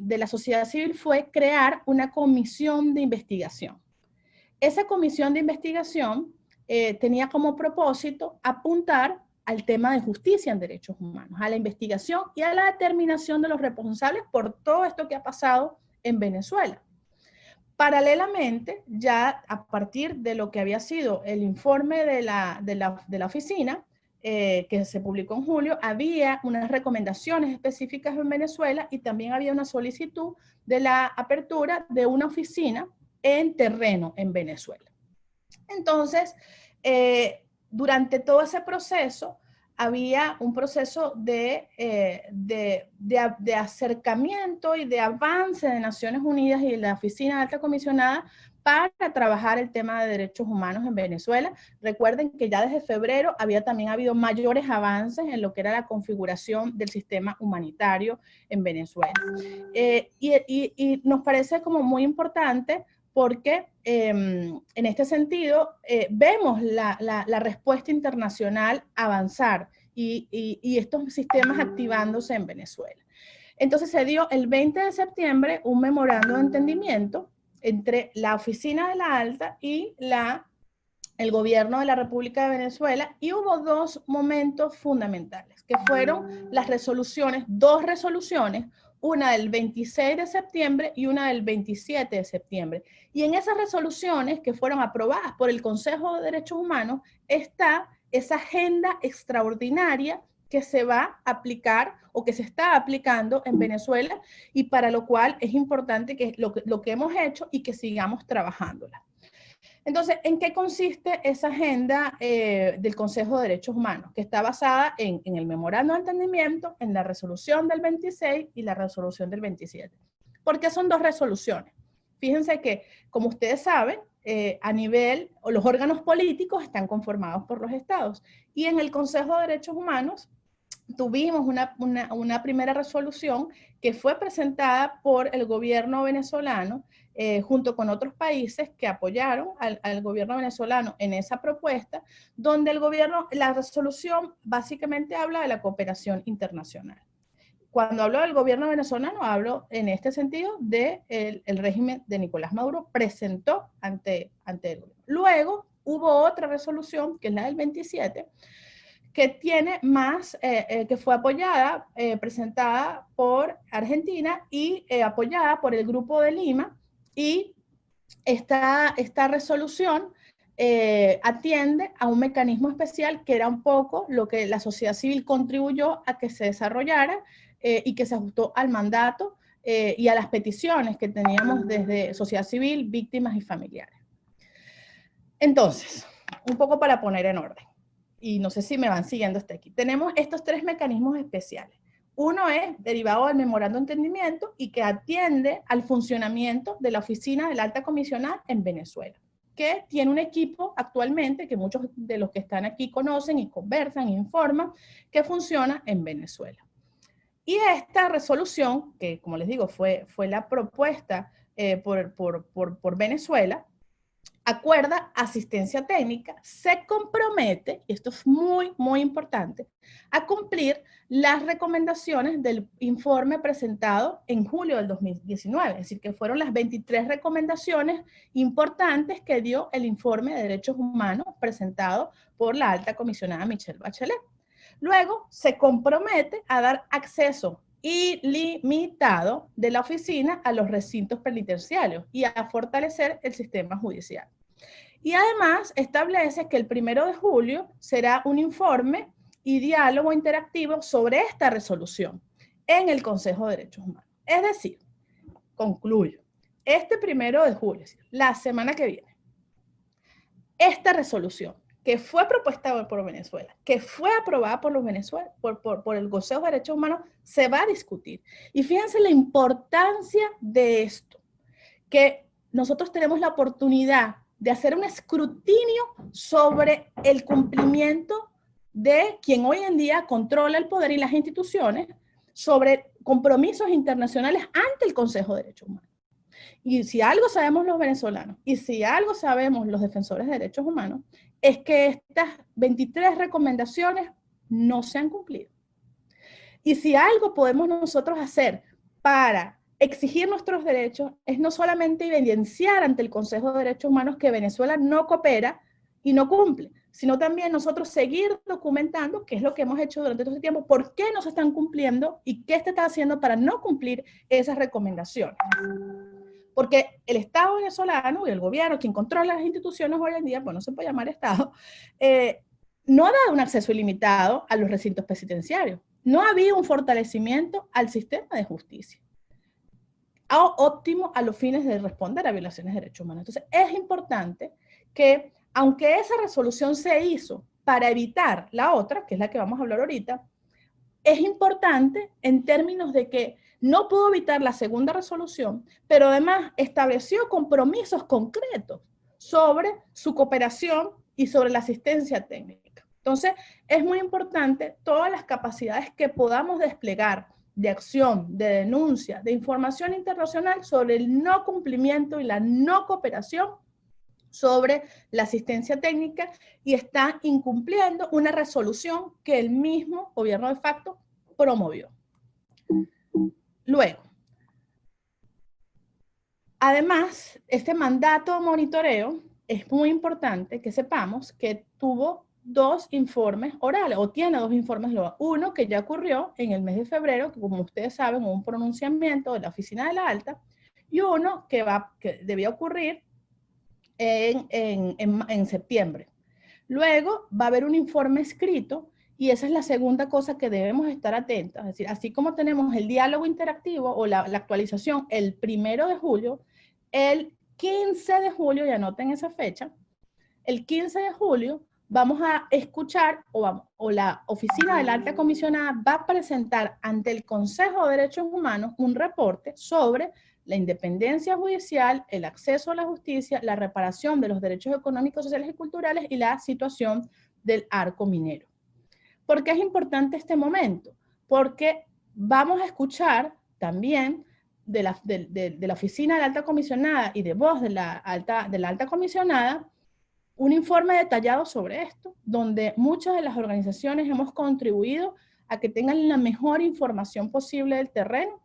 la sociedad civil fue crear una comisión de investigación. Esa comisión de investigación tenía como propósito apuntar al tema de justicia en derechos humanos, a la investigación y a la determinación de los responsables por todo esto que ha pasado en Venezuela. Paralelamente, ya a partir de lo que había sido el informe de la oficina, que se publicó en julio, había unas recomendaciones específicas en Venezuela y también había una solicitud de la apertura de una oficina en terreno en Venezuela. Entonces, durante todo ese proceso, había un proceso de acercamiento y de avance de Naciones Unidas y de la Oficina de Alta Comisionada para trabajar el tema de derechos humanos en Venezuela. Recuerden que ya desde febrero también habido mayores avances en lo que era la configuración del sistema humanitario en Venezuela. Y nos parece como muy importante porque en este sentido vemos la respuesta internacional avanzar y estos sistemas activándose en Venezuela. Entonces se dio el 20 de septiembre un memorando de entendimiento entre la Oficina de la Alta y el gobierno de la República de Venezuela, y hubo dos momentos fundamentales, que fueron las resoluciones, dos resoluciones, una del 26 de septiembre y una del 27 de septiembre. Y en esas resoluciones que fueron aprobadas por el Consejo de Derechos Humanos está esa agenda extraordinaria que se va a aplicar o que se está aplicando en Venezuela y para lo cual es importante que lo que hemos hecho y que sigamos trabajándola. Entonces, ¿en qué consiste esa agenda del Consejo de Derechos Humanos? Que está basada en el memorando de entendimiento, en la resolución del 26 y la resolución del 27. ¿Por qué son dos resoluciones? Fíjense que, como ustedes saben, los órganos políticos están conformados por los estados. Y en el Consejo de Derechos Humanos tuvimos una primera resolución que fue presentada por el gobierno venezolano junto con otros países que apoyaron al gobierno venezolano en esa propuesta, donde la resolución básicamente habla de la cooperación internacional. Cuando hablo del gobierno venezolano, hablo en este sentido del régimen de Nicolás Maduro presentó ante el gobierno. Luego hubo otra resolución, que es la del 27, que tiene más, que fue apoyada, presentada por Argentina y apoyada por el Grupo de Lima, y esta resolución atiende a un mecanismo especial que era un poco lo que la sociedad civil contribuyó a que se desarrollara y que se ajustó al mandato y a las peticiones que teníamos desde sociedad civil, víctimas y familiares. Entonces, un poco para poner en orden. Y no sé si me van siguiendo hasta aquí. Tenemos estos tres mecanismos especiales. Uno es derivado del memorando de entendimiento y que atiende al funcionamiento de la Oficina del Alta Comisionada en Venezuela, que tiene un equipo actualmente que muchos de los que están aquí conocen y conversan e informan, que funciona en Venezuela. Y esta resolución, que como les digo fue la propuesta por Venezuela, acuerda asistencia técnica, se compromete, y esto es muy, muy importante, a cumplir las recomendaciones del informe presentado en julio del 2019, es decir, que fueron las 23 recomendaciones importantes que dio el informe de derechos humanos presentado por la alta comisionada Michelle Bachelet. Luego, se compromete a dar acceso ilimitado de la oficina a los recintos penitenciarios y a fortalecer el sistema judicial. Y además establece que el 1 de julio será un informe y diálogo interactivo sobre esta resolución en el Consejo de Derechos Humanos. Es decir, concluyo, este 1 de julio, la semana que viene, esta resolución que fue propuesta por Venezuela, que fue aprobada por el Consejo de Derechos Humanos, se va a discutir. Y fíjense la importancia de esto, que nosotros tenemos la oportunidad de hacer un escrutinio sobre el cumplimiento de quien hoy en día controla el poder y las instituciones sobre compromisos internacionales ante el Consejo de Derechos Humanos. Y si algo sabemos los venezolanos, y si algo sabemos los defensores de derechos humanos, es que estas 23 recomendaciones no se han cumplido. Y si algo podemos nosotros hacer para exigir nuestros derechos, es no solamente evidenciar ante el Consejo de Derechos Humanos que Venezuela no coopera y no cumple, sino también nosotros seguir documentando qué es lo que hemos hecho durante todo este tiempo, por qué no se están cumpliendo y qué se está haciendo para no cumplir esas recomendaciones. Porque el Estado venezolano y el gobierno, quien controla las instituciones hoy en día, pues no se puede llamar Estado, no ha dado un acceso ilimitado a los recintos penitenciarios. No ha habido un fortalecimiento al sistema de justicia óptimo a los fines de responder a violaciones de derechos humanos. Entonces, es importante que, aunque esa resolución se hizo para evitar la otra, que es la que vamos a hablar ahorita, es importante en términos de que no pudo evitar la segunda resolución, pero además estableció compromisos concretos sobre su cooperación y sobre la asistencia técnica. Entonces, es muy importante todas las capacidades que podamos desplegar de acción, de denuncia, de información internacional sobre el no cumplimiento y la no cooperación sobre la asistencia técnica, y están incumpliendo una resolución que el mismo gobierno de facto promovió. Luego, además, este mandato de monitoreo es muy importante que sepamos que tuvo 2 informes orales, o tiene 2 informes orales. Uno que ya ocurrió en el mes de febrero, que como ustedes saben, hubo un pronunciamiento de la Oficina de la Alta, y uno que debía ocurrir en septiembre. Luego va a haber un informe escrito, y esa es la segunda cosa que debemos estar atentos. Es decir, así como tenemos el diálogo interactivo o la actualización el 1 de julio, el 15 de julio, y anoten esa fecha, el 15 de julio vamos a escuchar, o la Oficina de la Alta Comisionada va a presentar ante el Consejo de Derechos Humanos un reporte sobre la independencia judicial, el acceso a la justicia, la reparación de los derechos económicos, sociales y culturales y la situación del arco minero. ¿Por qué es importante este momento? Porque vamos a escuchar también de la Oficina de la Alta Comisionada y de voz de la Alta Comisionada un informe detallado sobre esto, donde muchas de las organizaciones hemos contribuido a que tengan la mejor información posible del terreno,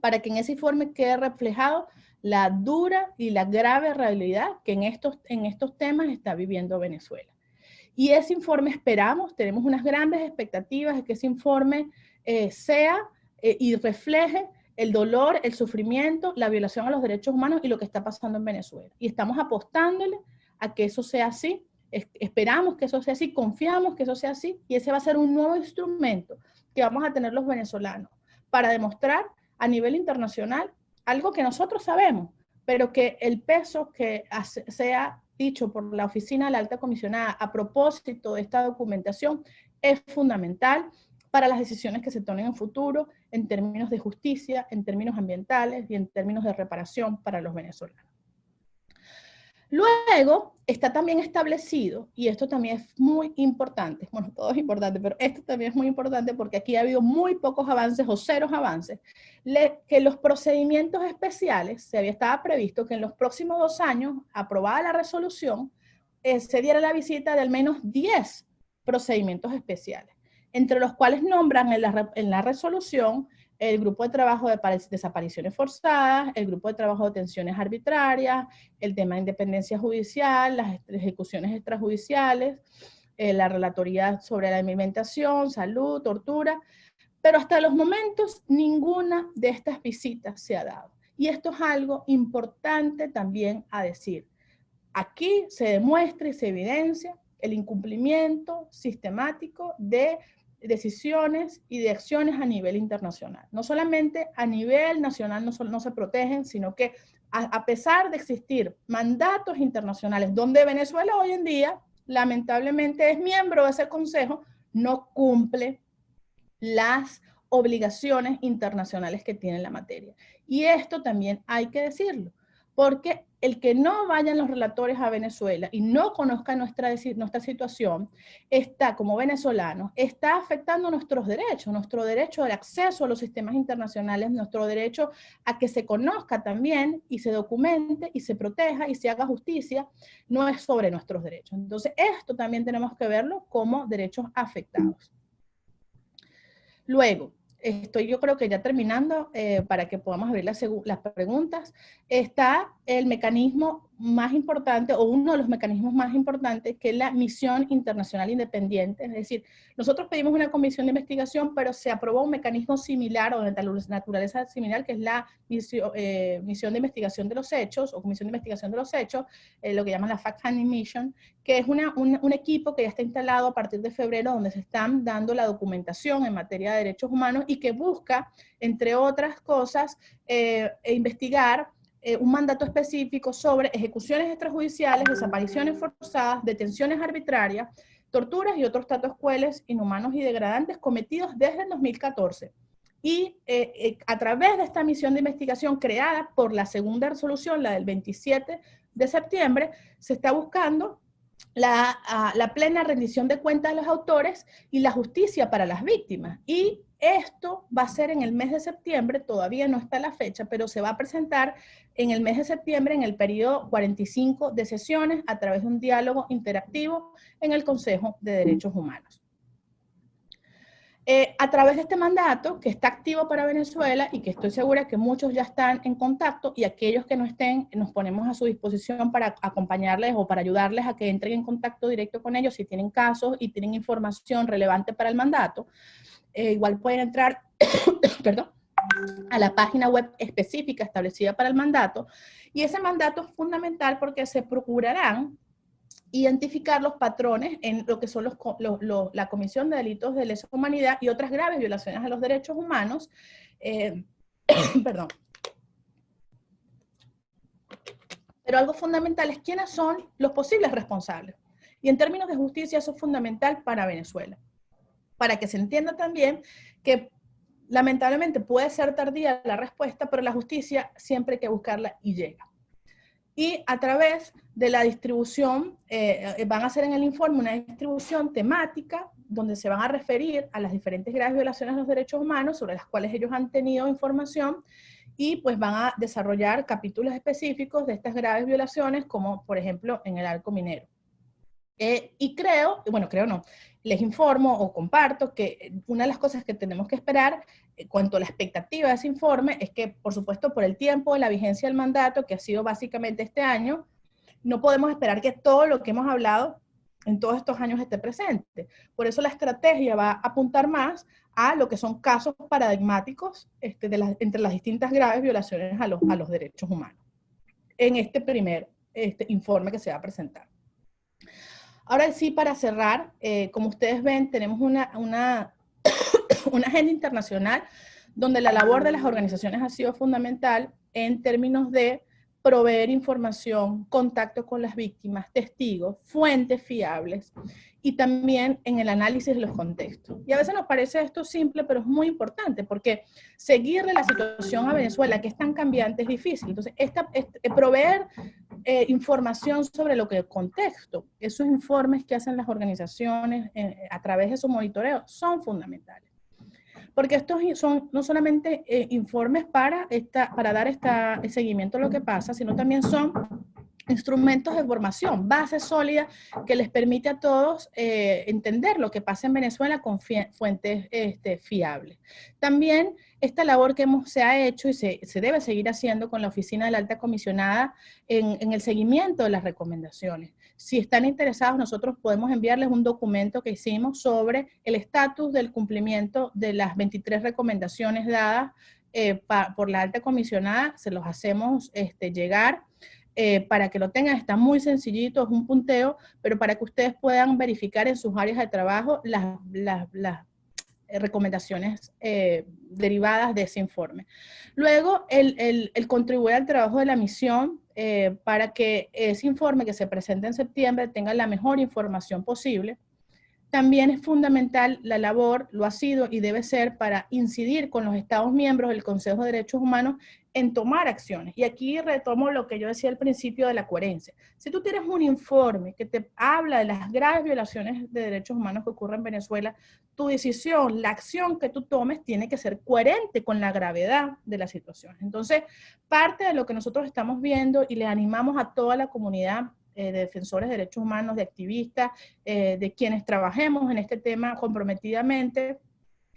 para que en ese informe quede reflejado la dura y la grave realidad que en estos temas está viviendo Venezuela. Y ese informe tenemos unas grandes expectativas de que ese informe y refleje el dolor, el sufrimiento, la violación a los derechos humanos y lo que está pasando en Venezuela. Y estamos apostándole a que eso sea así, esperamos que eso sea así, confiamos que eso sea así, y ese va a ser un nuevo instrumento que vamos a tener los venezolanos para demostrar a nivel internacional algo que nosotros sabemos, pero que el peso que sea dicho por la Oficina de la Alta Comisionada a propósito de esta documentación es fundamental para las decisiones que se tomen en futuro en términos de justicia, en términos ambientales y en términos de reparación para los venezolanos. Luego está también establecido, y esto también es muy importante, bueno, todo es importante, pero esto también es muy importante porque aquí ha habido muy pocos avances o ceros avances, que los procedimientos especiales, estaba previsto que en los próximos 2 años, aprobada la resolución, se diera la visita de al menos 10 procedimientos especiales, entre los cuales nombran en la resolución el grupo de trabajo de desapariciones forzadas, el grupo de trabajo de detenciones arbitrarias, el tema de independencia judicial, las ejecuciones extrajudiciales, la relatoría sobre la alimentación, salud, tortura, pero hasta los momentos ninguna de estas visitas se ha dado. Y esto es algo importante también a decir. Aquí se demuestra y se evidencia el incumplimiento sistemático de decisiones y de acciones a nivel internacional. No solamente a nivel nacional no se protegen, sino que a pesar de existir mandatos internacionales donde Venezuela hoy en día lamentablemente es miembro de ese consejo, no cumple las obligaciones internacionales que tiene la materia. Y esto también hay que decirlo, porque el que no vayan los relatores a Venezuela y no conozcan nuestra situación, está, como venezolanos, está afectando nuestros derechos, nuestro derecho al acceso a los sistemas internacionales, nuestro derecho a que se conozca también y se documente y se proteja y se haga justicia, no es sobre nuestros derechos. Entonces, esto también tenemos que verlo como derechos afectados. Luego, estoy yo creo que ya terminando para que podamos abrir las preguntas, está el mecanismo más importante o uno de los mecanismos más importantes que es la misión internacional independiente. Es decir, nosotros pedimos una comisión de investigación, pero se aprobó un mecanismo similar o de naturaleza similar que es la misión de investigación de los hechos o comisión de investigación de los hechos, lo que llaman la Fact-Finding Mission, que es un equipo que ya está instalado a partir de febrero donde se están dando la documentación en materia de derechos humanos y que busca, entre otras cosas, investigar un mandato específico sobre ejecuciones extrajudiciales, desapariciones forzadas, detenciones arbitrarias, torturas y otros tratos crueles, inhumanos y degradantes cometidos desde el 2014. Y a través de esta misión de investigación creada por la segunda resolución, la del 27 de septiembre, se está buscando la plena rendición de cuentas de los autores y la justicia para las víctimas. Y esto va a ser en el mes de septiembre, todavía no está la fecha, pero se va a presentar en el mes de septiembre en el periodo 45 de sesiones a través de un diálogo interactivo en el Consejo de Derechos Humanos. A través de este mandato que está activo para Venezuela y que estoy segura que muchos ya están en contacto y aquellos que no estén, nos ponemos a su disposición para acompañarles o para ayudarles a que entren en contacto directo con ellos si tienen casos y tienen información relevante para el mandato. Igual pueden entrar perdón, a la página web específica establecida para el mandato y ese mandato es fundamental porque se procurarán identificar los patrones en lo que son la comisión de delitos de lesa humanidad y otras graves violaciones a los derechos humanos. Perdón. Pero algo fundamental es quiénes son los posibles responsables. Y en términos de justicia eso es fundamental para Venezuela. Para que se entienda también que lamentablemente puede ser tardía la respuesta, pero la justicia siempre hay que buscarla y llega. Y a través de la distribución, van a hacer en el informe una distribución temática donde se van a referir a las diferentes graves violaciones de los derechos humanos sobre las cuales ellos han tenido información y pues van a desarrollar capítulos específicos de estas graves violaciones como por ejemplo en el arco minero. Y creo no, les informo o comparto que una de las cosas que tenemos que esperar cuanto a la expectativa de ese informe es que, por supuesto, por el tiempo de la vigencia del mandato, que ha sido básicamente este año, no podemos esperar que todo lo que hemos hablado en todos estos años esté presente. Por eso la estrategia va a apuntar más a lo que son casos paradigmáticos entre las distintas graves violaciones a los derechos humanos en este primer informe que se va a presentar. Ahora sí, para cerrar, como ustedes ven, tenemos una agenda internacional donde la labor de las organizaciones ha sido fundamental en términos de proveer información, contacto con las víctimas, testigos, fuentes fiables y también en el análisis de los contextos. Y a veces nos parece esto simple, pero es muy importante porque seguirle la situación a Venezuela, que es tan cambiante, es difícil. Entonces, proveer información sobre lo que es el contexto, esos informes que hacen las organizaciones a través de su monitoreo son fundamentales. Porque estos son no solamente informes para dar seguimiento a lo que pasa, sino también son instrumentos de formación, base sólida que les permite a todos entender lo que pasa en Venezuela con fuentes fiables. También esta labor que se ha hecho y se debe seguir haciendo con la Oficina de la Alta Comisionada en el seguimiento de las recomendaciones. Si están interesados, nosotros podemos enviarles un documento que hicimos sobre el estatus del cumplimiento de las 23 recomendaciones dadas por la Alta Comisionada. Se los hacemos llegar. Para que lo tengan, está muy sencillito, es un punteo, pero para que ustedes puedan verificar en sus áreas de trabajo las recomendaciones derivadas de ese informe. Luego, el contribuir al trabajo de la misión para que ese informe que se presente en septiembre tenga la mejor información posible. también es fundamental la labor, lo ha sido y debe ser, para incidir con los Estados miembros del Consejo de Derechos Humanos en tomar acciones. Y aquí retomo lo que yo decía al principio de la coherencia. Si tú tienes un informe que te habla de las graves violaciones de derechos humanos que ocurren en Venezuela, tu decisión, la acción que tú tomes tiene que ser coherente con la gravedad de la situación. Entonces, parte de lo que nosotros estamos viendo, y le animamos a toda la comunidad de defensores de derechos humanos, de activistas, de quienes trabajemos en este tema comprometidamente,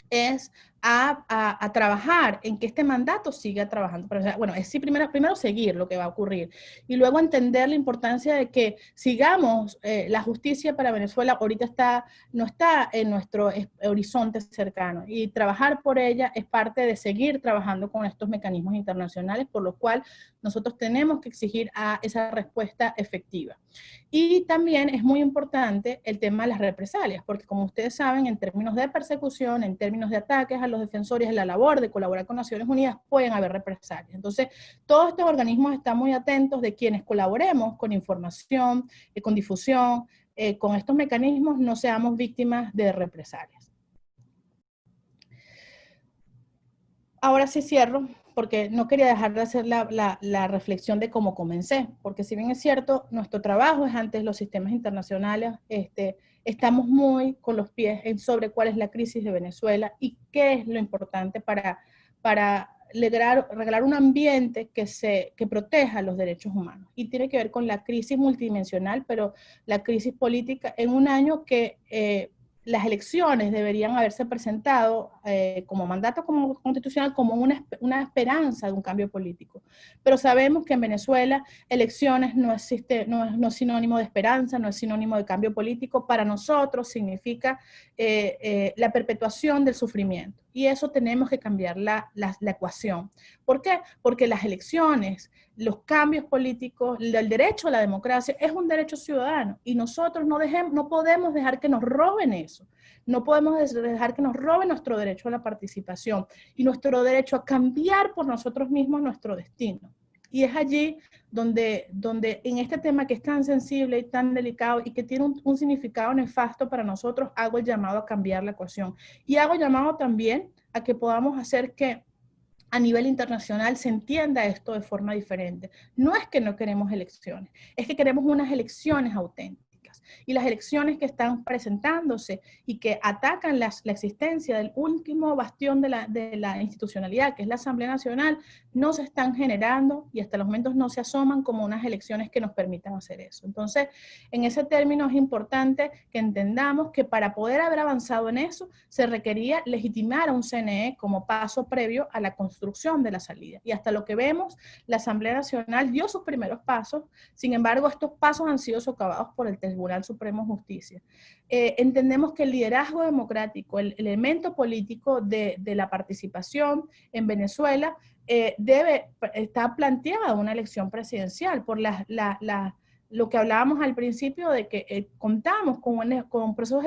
es a trabajar en que este mandato siga trabajando. Pero, bueno, es sí, primero seguir lo que va a ocurrir y luego entender la importancia de que sigamos la justicia para Venezuela. Ahorita no está en nuestro horizonte cercano, y trabajar por ella es parte de seguir trabajando con estos mecanismos internacionales, por lo cual nosotros tenemos que exigir a esa respuesta efectiva. Y también es muy importante el tema de las represalias, porque como ustedes saben, en términos de persecución, en términos de ataques a los defensores, en la labor de colaborar con Naciones Unidas, pueden haber represalias. Entonces, todos estos organismos están muy atentos de quienes colaboremos con información, con difusión, con estos mecanismos, no seamos víctimas de represalias. Ahora sí cierro, porque no quería dejar de hacer la reflexión de cómo comencé, porque si bien es cierto, nuestro trabajo es ante los sistemas internacionales, estamos muy con los pies sobre cuál es la crisis de Venezuela y qué es lo importante para regalar un ambiente que proteja los derechos humanos. Y tiene que ver con la crisis multidimensional, pero la crisis política en un año que las elecciones deberían haberse presentado como mandato constitucional, como una esperanza de un cambio político. Pero sabemos que en Venezuela elecciones no es sinónimo de esperanza, no es sinónimo de cambio político. Para nosotros significa la perpetuación del sufrimiento. Y eso tenemos que cambiar la ecuación. ¿Por qué? Porque las elecciones, los cambios políticos, el derecho a la democracia es un derecho ciudadano, y nosotros no podemos dejar que nos roben eso. No podemos dejar que nos roben nuestro derecho a la participación y nuestro derecho a cambiar por nosotros mismos nuestro destino. Y es allí donde en este tema que es tan sensible y tan delicado y que tiene un significado nefasto para nosotros, hago el llamado a cambiar la ecuación. Y hago llamado también a que podamos hacer que a nivel internacional se entienda esto de forma diferente. No es que no queremos elecciones, es que queremos unas elecciones auténticas. Y las elecciones que están presentándose y que atacan la existencia del último bastión de la institucionalidad, que es la Asamblea Nacional, no se están generando y hasta los momentos no se asoman como unas elecciones que nos permitan hacer eso. Entonces, en ese término es importante que entendamos que para poder haber avanzado en eso, se requería legitimar a un CNE como paso previo a la construcción de la salida. Y hasta lo que vemos, la Asamblea Nacional dio sus primeros pasos. Sin embargo, estos pasos han sido socavados por el Tribunal Supremo de Justicia. Entendemos que el liderazgo democrático, el elemento político de la participación en Venezuela, está planteada una elección presidencial por lo que hablábamos al principio de que contamos con procesos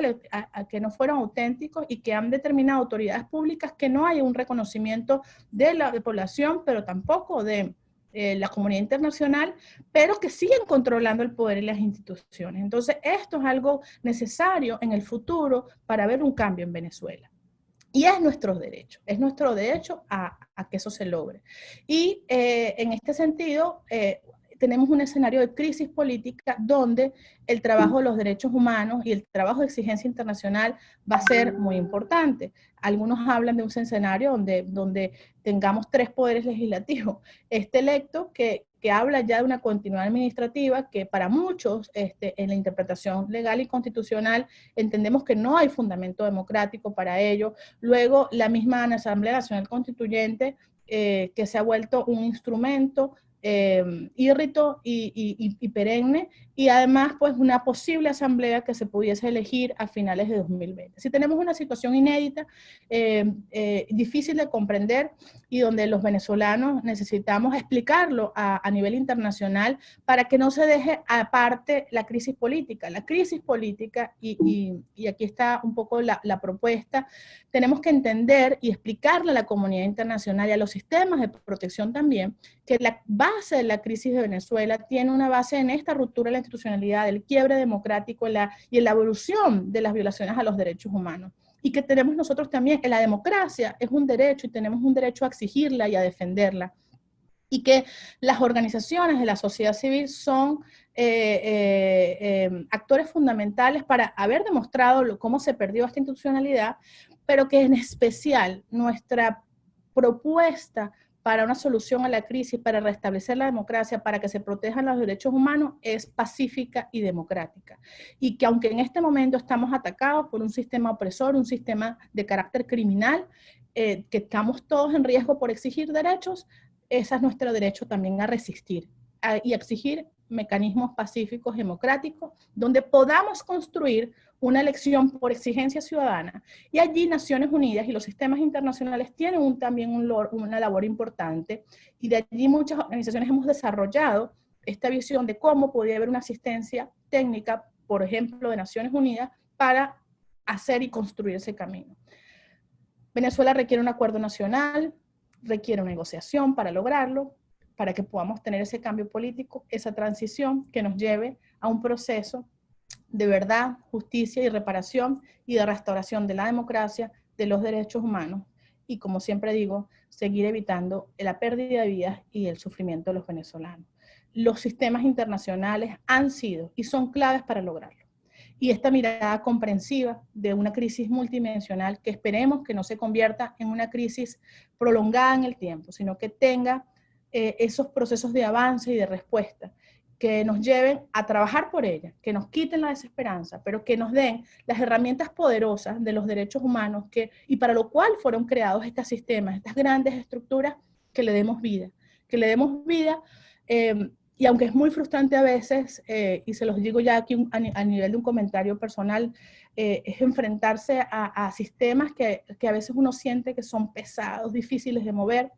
que no fueron auténticos y que han determinado autoridades públicas que no hay un reconocimiento de la población, pero tampoco de la comunidad internacional, pero que siguen controlando el poder y las instituciones. Entonces, esto es algo necesario en el futuro para ver un cambio en Venezuela. Y es nuestro derecho a que eso se logre. Y en este sentido, tenemos un escenario de crisis política donde el trabajo de los derechos humanos y el trabajo de exigencia internacional va a ser muy importante. Algunos hablan de un escenario donde tengamos 3 poderes legislativos. Este electo que habla ya de una continuidad administrativa que para muchos en la interpretación legal y constitucional entendemos que no hay fundamento democrático para ello. Luego, la misma Asamblea Nacional Constituyente que se ha vuelto un instrumento írrito y perenne, y además pues una posible asamblea que se pudiese elegir a finales de 2020. Si tenemos una situación inédita, difícil de comprender, y donde los venezolanos necesitamos explicarlo a nivel internacional para que no se deje aparte la crisis política. La crisis política, y aquí está un poco la propuesta, tenemos que entender y explicarle a la comunidad internacional y a los sistemas de protección también, que la base base de la crisis de Venezuela tiene una base en esta ruptura de la institucionalidad, del quiebre democrático y en la evolución de las violaciones a los derechos humanos. Y que tenemos nosotros también, que la democracia es un derecho y tenemos un derecho a exigirla y a defenderla. Y que las organizaciones de la sociedad civil son actores fundamentales para haber demostrado cómo se perdió esta institucionalidad, pero que en especial nuestra propuesta para una solución a la crisis, para restablecer la democracia, para que se protejan los derechos humanos, es pacífica y democrática. Y que aunque en este momento estamos atacados por un sistema opresor, un sistema de carácter criminal, que estamos todos en riesgo por exigir derechos, ese es nuestro derecho también a resistir y a exigir mecanismos pacíficos, democráticos, donde podamos construir una elección por exigencia ciudadana. Y allí Naciones Unidas y los sistemas internacionales tienen también una labor importante, y de allí muchas organizaciones hemos desarrollado esta visión de cómo podría haber una asistencia técnica, por ejemplo, de Naciones Unidas, para hacer y construir ese camino. Venezuela requiere un acuerdo nacional, requiere una negociación para lograrlo, para que podamos tener ese cambio político, esa transición que nos lleve a un proceso de verdad, justicia y reparación y de restauración de la democracia, de los derechos humanos y, como siempre digo, seguir evitando la pérdida de vidas y el sufrimiento de los venezolanos. Los sistemas internacionales han sido y son claves para lograrlo. Y esta mirada comprensiva de una crisis multidimensional que esperemos que no se convierta en una crisis prolongada en el tiempo, sino que tenga esos procesos de avance y de respuesta que nos lleven a trabajar por ella, que nos quiten la desesperanza, pero que nos den las herramientas poderosas de los derechos humanos y para lo cual fueron creados estos sistemas, estas grandes estructuras, que le demos vida. Y aunque es muy frustrante a veces, y se los digo ya aquí a nivel de un comentario personal, es enfrentarse a sistemas que a veces uno siente que son pesados, difíciles de mover.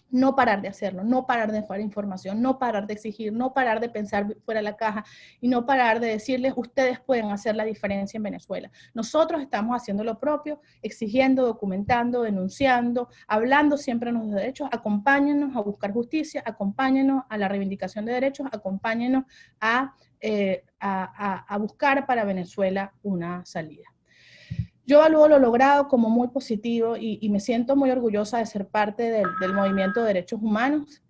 No parar de hacerlo, no parar de dar información, no parar de exigir, no parar de pensar fuera de la caja y no parar de decirles, ustedes pueden hacer la diferencia en Venezuela. Nosotros estamos haciendo lo propio, exigiendo, documentando, denunciando, hablando siempre de nuestros derechos. Acompáñenos a buscar justicia, acompáñenos a la reivindicación de derechos, acompáñenos a buscar para Venezuela una salida. Yo evalúo lo logrado como muy positivo y me siento muy orgullosa de ser parte del movimiento de derechos humanos.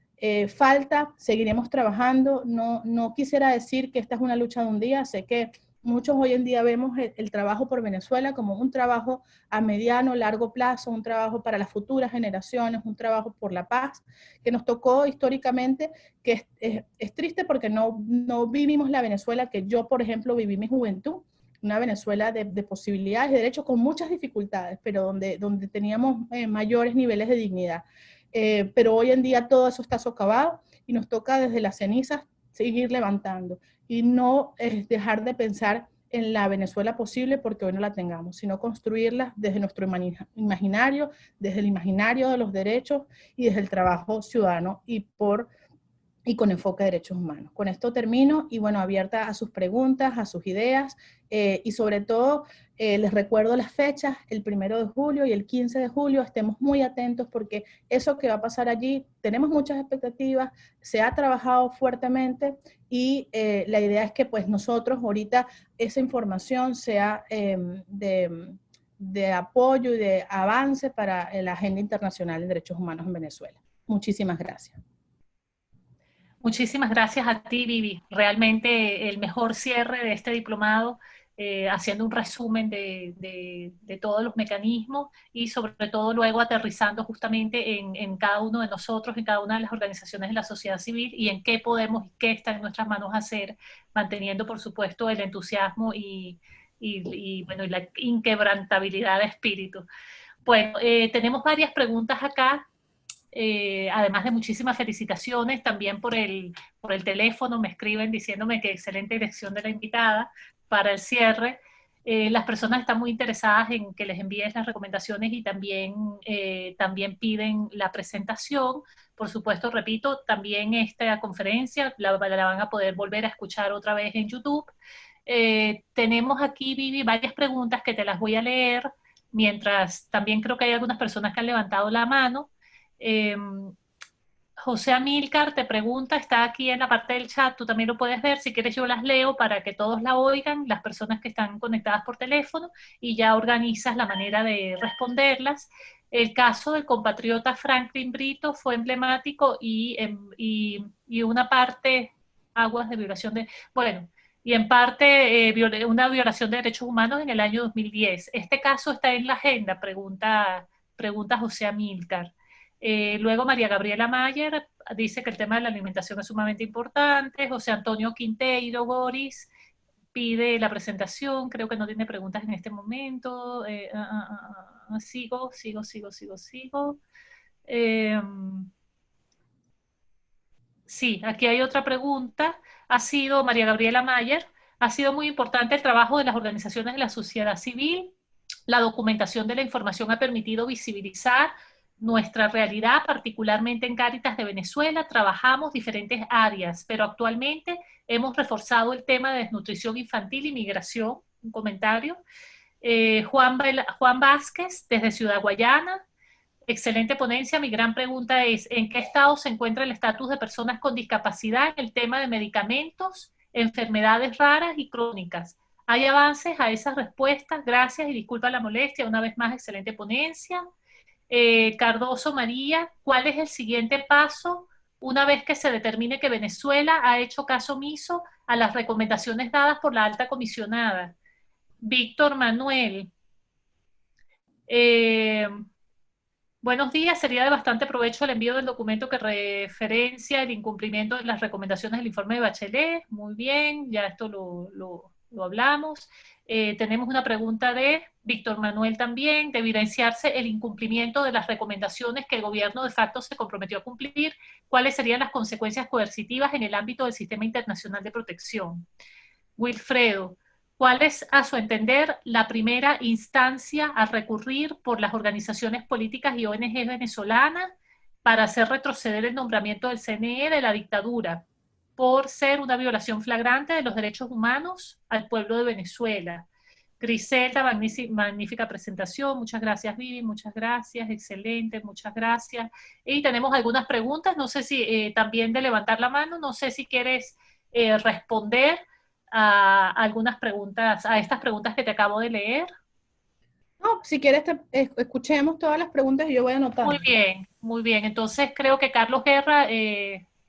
Seguiremos trabajando. No quisiera decir que esta es una lucha de un día. Sé que muchos hoy en día vemos el trabajo por Venezuela como un trabajo a mediano, largo plazo, un trabajo para las futuras generaciones, un trabajo por la paz, que nos tocó históricamente, que es triste porque no vivimos la Venezuela que yo, por ejemplo, viví mi juventud. Una Venezuela de posibilidades y derechos con muchas dificultades, pero donde teníamos mayores niveles de dignidad. Pero hoy en día todo eso está socavado y nos toca desde las cenizas seguir levantando y no dejar de pensar en la Venezuela posible porque hoy no la tengamos, sino construirla desde nuestro imaginario, desde el imaginario de los derechos y desde el trabajo ciudadano y con enfoque de derechos humanos. Con esto termino y bueno, abierta a sus preguntas, a sus ideas y sobre todo les recuerdo las fechas, el 1 de julio y el 15 de julio, estemos muy atentos porque eso que va a pasar allí, tenemos muchas expectativas, se ha trabajado fuertemente y la idea es que pues nosotros ahorita esa información sea de apoyo y de avance para la agenda internacional de derechos humanos en Venezuela. Muchísimas gracias. Muchísimas gracias a ti, Vivi. Realmente el mejor cierre de este diplomado, haciendo un resumen de todos los mecanismos y sobre todo luego aterrizando justamente en cada uno de nosotros, en cada una de las organizaciones de la sociedad civil y en qué podemos y qué está en nuestras manos hacer, manteniendo por supuesto el entusiasmo y la inquebrantabilidad de espíritu. Bueno, tenemos varias preguntas acá. Además de muchísimas felicitaciones, también por el teléfono me escriben diciéndome que excelente elección de la invitada para el cierre. Las personas están muy interesadas en que les envíes las recomendaciones y también piden la presentación. Por supuesto, repito, también esta conferencia la van a poder volver a escuchar otra vez en YouTube. Tenemos aquí, Vivi, varias preguntas que te las voy a leer, mientras también creo que hay algunas personas que han levantado la mano. José Amílcar te pregunta, está aquí en la parte del chat, tú también lo puedes ver, si quieres yo las leo para que todos la oigan, las personas que están conectadas por teléfono, y ya organizas la manera de responderlas. El caso del compatriota Franklin Brito fue emblemático y una parte, aguas de violación de, bueno, y en parte una violación de derechos humanos en el año 2010. ¿Este caso está en la agenda? Pregunta José Amílcar. Luego María Gabriela Mayer dice que el tema de la alimentación es sumamente importante. José Antonio Quinteiro Boris pide la presentación, creo que no tiene preguntas en este momento. Sigo. Eh, sí, aquí hay otra pregunta. Ha sido María Gabriela Mayer. Ha sido muy importante el trabajo de las organizaciones de la sociedad civil. La documentación de la información ha permitido visibilizar nuestra realidad, particularmente en Cáritas de Venezuela. Trabajamos diferentes áreas, pero actualmente hemos reforzado el tema de desnutrición infantil y migración. Un comentario. Juan Vázquez, desde Ciudad Guayana. Excelente ponencia. Mi gran pregunta es, ¿en qué estado se encuentra el estatus de personas con discapacidad en el tema de medicamentos, enfermedades raras y crónicas? ¿Hay avances a esas respuestas? Gracias y disculpa la molestia. Una vez más, excelente ponencia. Cardoso María, ¿cuál es el siguiente paso una vez que se determine que Venezuela ha hecho caso omiso a las recomendaciones dadas por la alta comisionada? Víctor Manuel, eh, buenos días, sería de bastante provecho el envío del documento que referencia el incumplimiento de las recomendaciones del informe de Bachelet. Muy bien, ya esto lo hablamos. Tenemos una pregunta de Víctor Manuel también, de evidenciarse el incumplimiento de las recomendaciones que el gobierno de facto se comprometió a cumplir. ¿Cuáles serían las consecuencias coercitivas en el ámbito del sistema internacional de protección? Wilfredo, ¿cuál es, a su entender, la primera instancia a recurrir por las organizaciones políticas y ONG venezolanas para hacer retroceder el nombramiento del CNE de la dictadura por ser una violación flagrante de los derechos humanos al pueblo de Venezuela? Griselda, magnífica presentación. Muchas gracias, Vivi. Muchas gracias. Excelente. Muchas gracias. Y tenemos algunas preguntas. No sé si también de levantar la mano. No sé si quieres responder a algunas preguntas, a estas preguntas que te acabo de leer. No, si quieres, escuchemos todas las preguntas y yo voy anotando. Muy bien, muy bien. Entonces creo que Carlos Guerra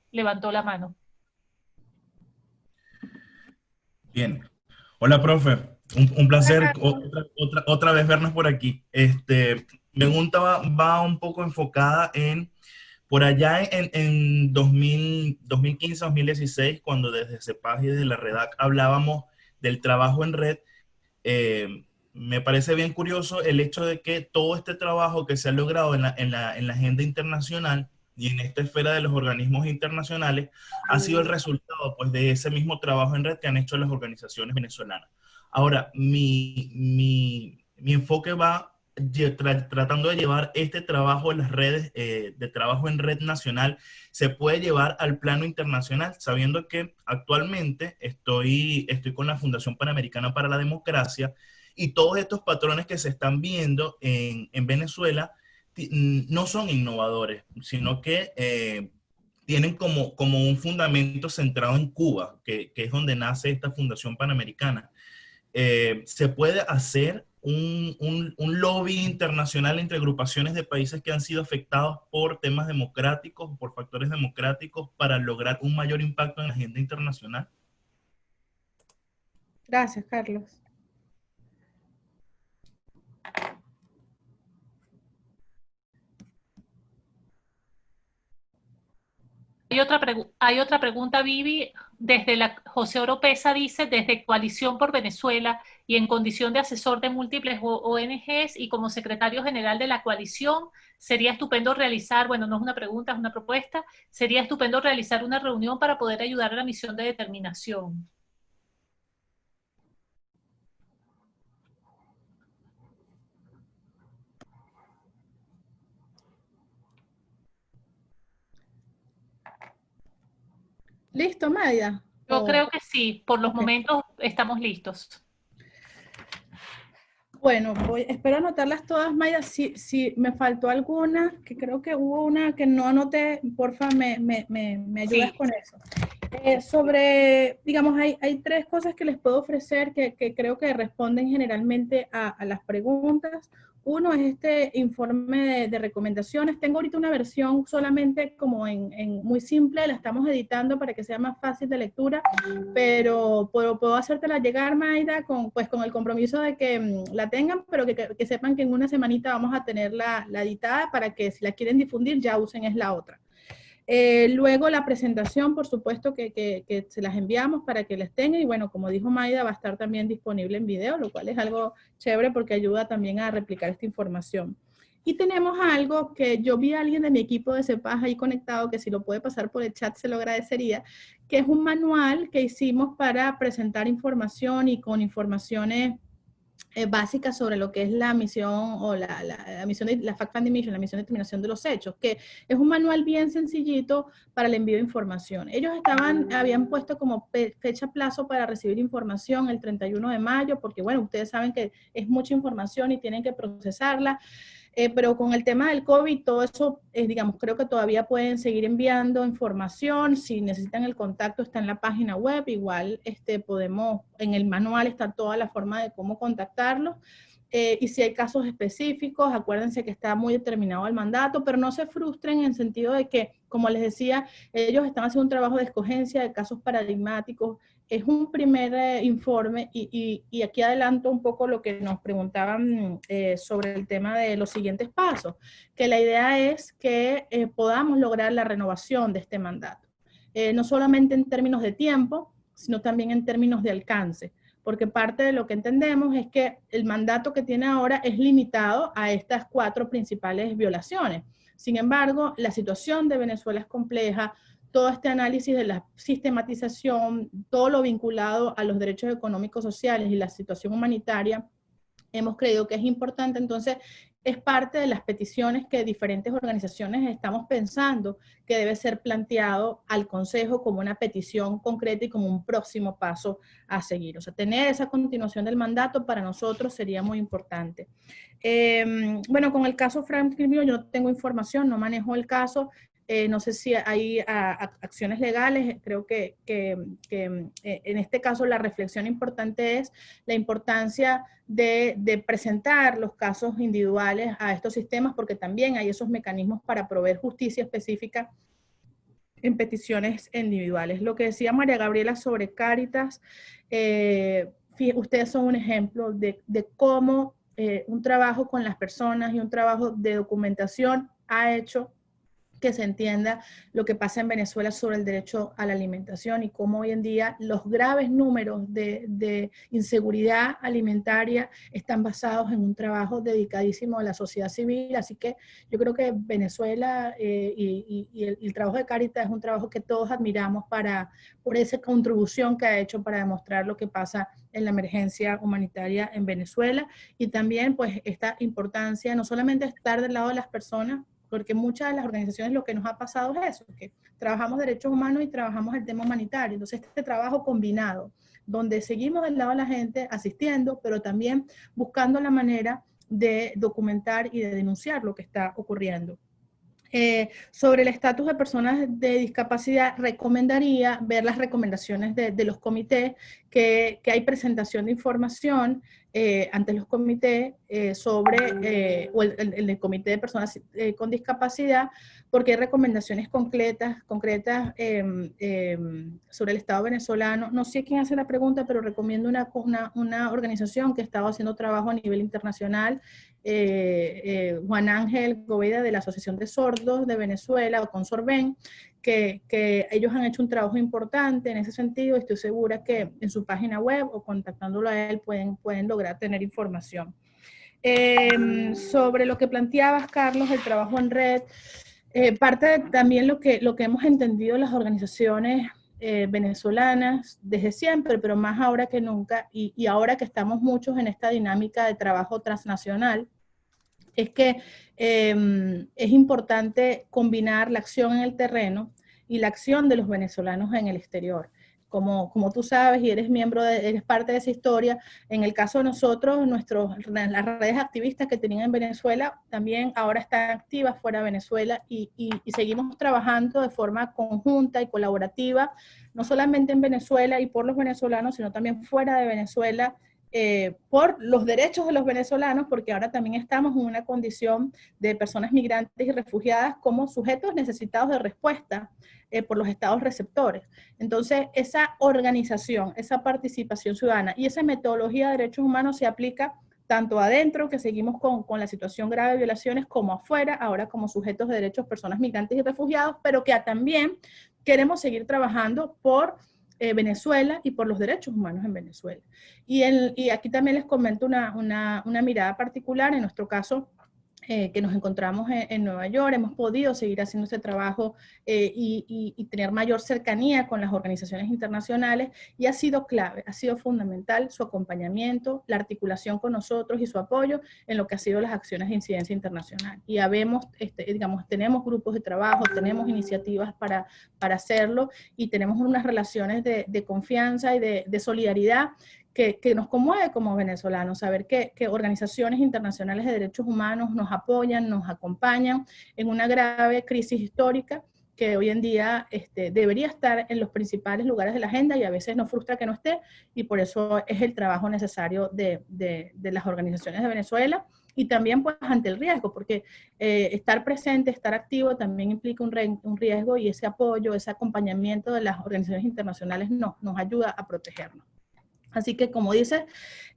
levantó la mano. Bien. Hola, profe. Un Hola, placer Carlos. otra vez vernos por aquí. Mi pregunta va un poco enfocada en, por allá en 2015-2016, cuando desde CEPAG y desde la REDAC hablábamos del trabajo en red. Me parece bien curioso el hecho de que todo este trabajo que se ha logrado en la agenda internacional y en esta esfera de los organismos internacionales ha sido el resultado, pues, de ese mismo trabajo en red que han hecho las organizaciones venezolanas. Ahora, mi enfoque va tratando de llevar este trabajo en las redes, de trabajo en red nacional, se puede llevar al plano internacional, sabiendo que actualmente estoy con la Fundación Panamericana para la Democracia, y todos estos patrones que se están viendo en Venezuela no son innovadores, sino que tienen como un fundamento centrado en Cuba, que es donde nace esta Fundación Panamericana. Se puede hacer un lobby internacional entre agrupaciones de países que han sido afectados por temas democráticos, por factores democráticos, para lograr un mayor impacto en la agenda internacional. Gracias, Carlos. Hay otra pregunta, Vivi, desde la José Oropesa dice, desde Coalición por Venezuela y en condición de asesor de múltiples ONGs y como secretario general de la coalición, sería estupendo realizar, bueno, no es una pregunta, es una propuesta, sería estupendo realizar una reunión para poder ayudar a la misión de determinación. ¿Listo, Maya? Yo creo que sí, por los Ok. momentos estamos listos. Bueno, espero anotarlas todas, Mayra. Si me faltó alguna, que creo que hubo una que no anoté, porfa, me ayudas Sí. con eso. Sobre, digamos, hay tres cosas que les puedo ofrecer que creo que responden generalmente a las preguntas. Uno es este informe de recomendaciones. Tengo ahorita una versión solamente como en muy simple, la estamos editando para que sea más fácil de lectura, pero puedo hacértela llegar, Mayra, pues, con el compromiso de que la tengan, pero que sepan que en una semanita vamos a tener la editada para que si la quieren difundir ya usen es la otra. Luego la presentación, por supuesto que se las enviamos para que les tengan, y bueno, como dijo Maida, va a estar también disponible en video, lo cual es algo chévere porque ayuda también a replicar esta información. Y tenemos algo que yo vi a alguien de mi equipo de CEPAS ahí conectado, que si lo puede pasar por el chat se lo agradecería, que es un manual que hicimos para presentar información y con informaciones básicas sobre lo que es la misión o la misión de la Fact-Finding Mission, la misión de determinación de los hechos, que es un manual bien sencillito para el envío de información. Ellos habían puesto como fecha plazo para recibir información el 31 de mayo, porque bueno, ustedes saben que es mucha información y tienen que procesarla. Pero con el tema del COVID, todo eso, digamos, creo que todavía pueden seguir enviando información. Si necesitan el contacto, está en la página web. Igual podemos, en el manual está toda la forma de cómo contactarlos. Y si hay casos específicos, acuérdense que está muy determinado el mandato, pero no se frustren en el sentido de que, como les decía, ellos están haciendo un trabajo de escogencia de casos paradigmáticos. Es un primer informe y aquí adelanto un poco lo que nos preguntaban sobre el tema de los siguientes pasos, que la idea es que podamos lograr la renovación de este mandato, no solamente en términos de tiempo, sino también en términos de alcance, porque parte de lo que entendemos es que el mandato que tiene ahora es limitado a estas 4 principales violaciones. Sin embargo, la situación de Venezuela es compleja, todo este análisis de la sistematización, todo lo vinculado a los derechos económicos sociales y la situación humanitaria, hemos creído que es importante. Entonces, es parte de las peticiones que diferentes organizaciones estamos pensando que debe ser planteado al Consejo como una petición concreta y como un próximo paso a seguir. O sea, tener esa continuación del mandato para nosotros sería muy importante. Bueno, con el caso Franklin, yo no tengo información, no manejo el caso. No sé si hay acciones legales. Creo que en este caso la reflexión importante es la importancia de presentar los casos individuales a estos sistemas, porque también hay esos mecanismos para proveer justicia específica en peticiones individuales. Lo que decía María Gabriela sobre Cáritas, ustedes son un ejemplo de cómo un trabajo con las personas y un trabajo de documentación ha hecho que se entienda lo que pasa en Venezuela sobre el derecho a la alimentación y cómo hoy en día los graves números de inseguridad alimentaria están basados en un trabajo dedicadísimo a la sociedad civil. Así que yo creo que Venezuela y el trabajo de Cáritas es un trabajo que todos admiramos por esa contribución que ha hecho para demostrar lo que pasa en la emergencia humanitaria en Venezuela, y también pues esta importancia no solamente estar del lado de las personas, porque muchas de las organizaciones lo que nos ha pasado es eso, que trabajamos derechos humanos y trabajamos el tema humanitario. Entonces este trabajo combinado, donde seguimos del lado de la gente asistiendo, pero también buscando la manera de documentar y de denunciar lo que está ocurriendo. Sobre el estatus de personas de discapacidad, recomendaría ver las recomendaciones de los comités, que hay presentación de información ante los comités sobre, o el comité de personas con discapacidad, porque hay recomendaciones concretas sobre el Estado venezolano. No sé quién hace la pregunta, pero recomiendo una organización que ha estado haciendo trabajo a nivel internacional, Juan Ángel Goveda, de la Asociación de Sordos de Venezuela, o Consorben, que ellos han hecho un trabajo importante en ese sentido. Estoy segura que en su página web o contactándolo a él pueden lograr tener información. Sobre lo que planteabas, Carlos, el trabajo en red, parte de también lo que hemos entendido las organizaciones venezolanas desde siempre, pero más ahora que nunca, y ahora que estamos muchos en esta dinámica de trabajo transnacional, es que es importante combinar la acción en el terreno y la acción de los venezolanos en el exterior. como tú sabes y eres eres parte de esa historia, en el caso de nosotros, las redes activistas que tenían en Venezuela también ahora están activas fuera de Venezuela y seguimos trabajando de forma conjunta y colaborativa, no solamente en Venezuela y por los venezolanos, sino también fuera de Venezuela, por los derechos de los venezolanos, porque ahora también estamos en una condición de personas migrantes y refugiadas como sujetos necesitados de respuesta por los estados receptores. Entonces, esa organización, esa participación ciudadana y esa metodología de derechos humanos se aplica tanto adentro, que seguimos con la situación grave de violaciones, como afuera, ahora como sujetos de derechos, personas migrantes y refugiados, pero que también queremos seguir trabajando por Venezuela y por los derechos humanos en Venezuela. Y aquí también les comento una mirada particular, en nuestro caso, que nos encontramos en Nueva York, hemos podido seguir haciendo ese trabajo y tener mayor cercanía con las organizaciones internacionales, y ha sido clave, ha sido fundamental su acompañamiento, la articulación con nosotros y su apoyo en lo que ha sido las acciones de incidencia internacional. Y digamos, tenemos grupos de trabajo, tenemos iniciativas para hacerlo, y tenemos unas relaciones de confianza y de solidaridad que nos conmueve como venezolanos, saber que organizaciones internacionales de derechos humanos nos apoyan, nos acompañan en una grave crisis histórica que hoy en día debería estar en los principales lugares de la agenda, y a veces nos frustra que no esté, y por eso es el trabajo necesario de las organizaciones de Venezuela, y también pues ante el riesgo, porque estar presente, estar activo también implica un riesgo, y ese apoyo, ese acompañamiento de las organizaciones internacionales nos ayuda a protegernos. Así que, como dices,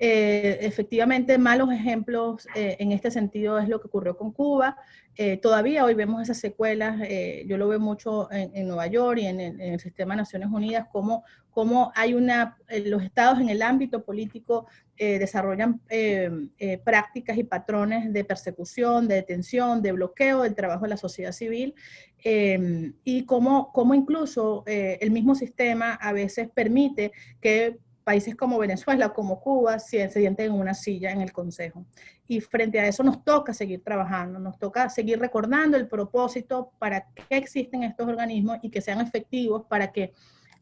efectivamente malos ejemplos en este sentido es lo que ocurrió con Cuba. Todavía hoy vemos esas secuelas, yo lo veo mucho en Nueva York y en el sistema de Naciones Unidas, cómo hay los estados en el ámbito político desarrollan prácticas y patrones de persecución, de detención, de bloqueo del trabajo de la sociedad civil, y cómo incluso el mismo sistema a veces permite que países como Venezuela, como Cuba, se sienten en una silla en el Consejo. Y frente a eso nos toca seguir trabajando, nos toca seguir recordando el propósito para qué existen estos organismos y que sean efectivos para que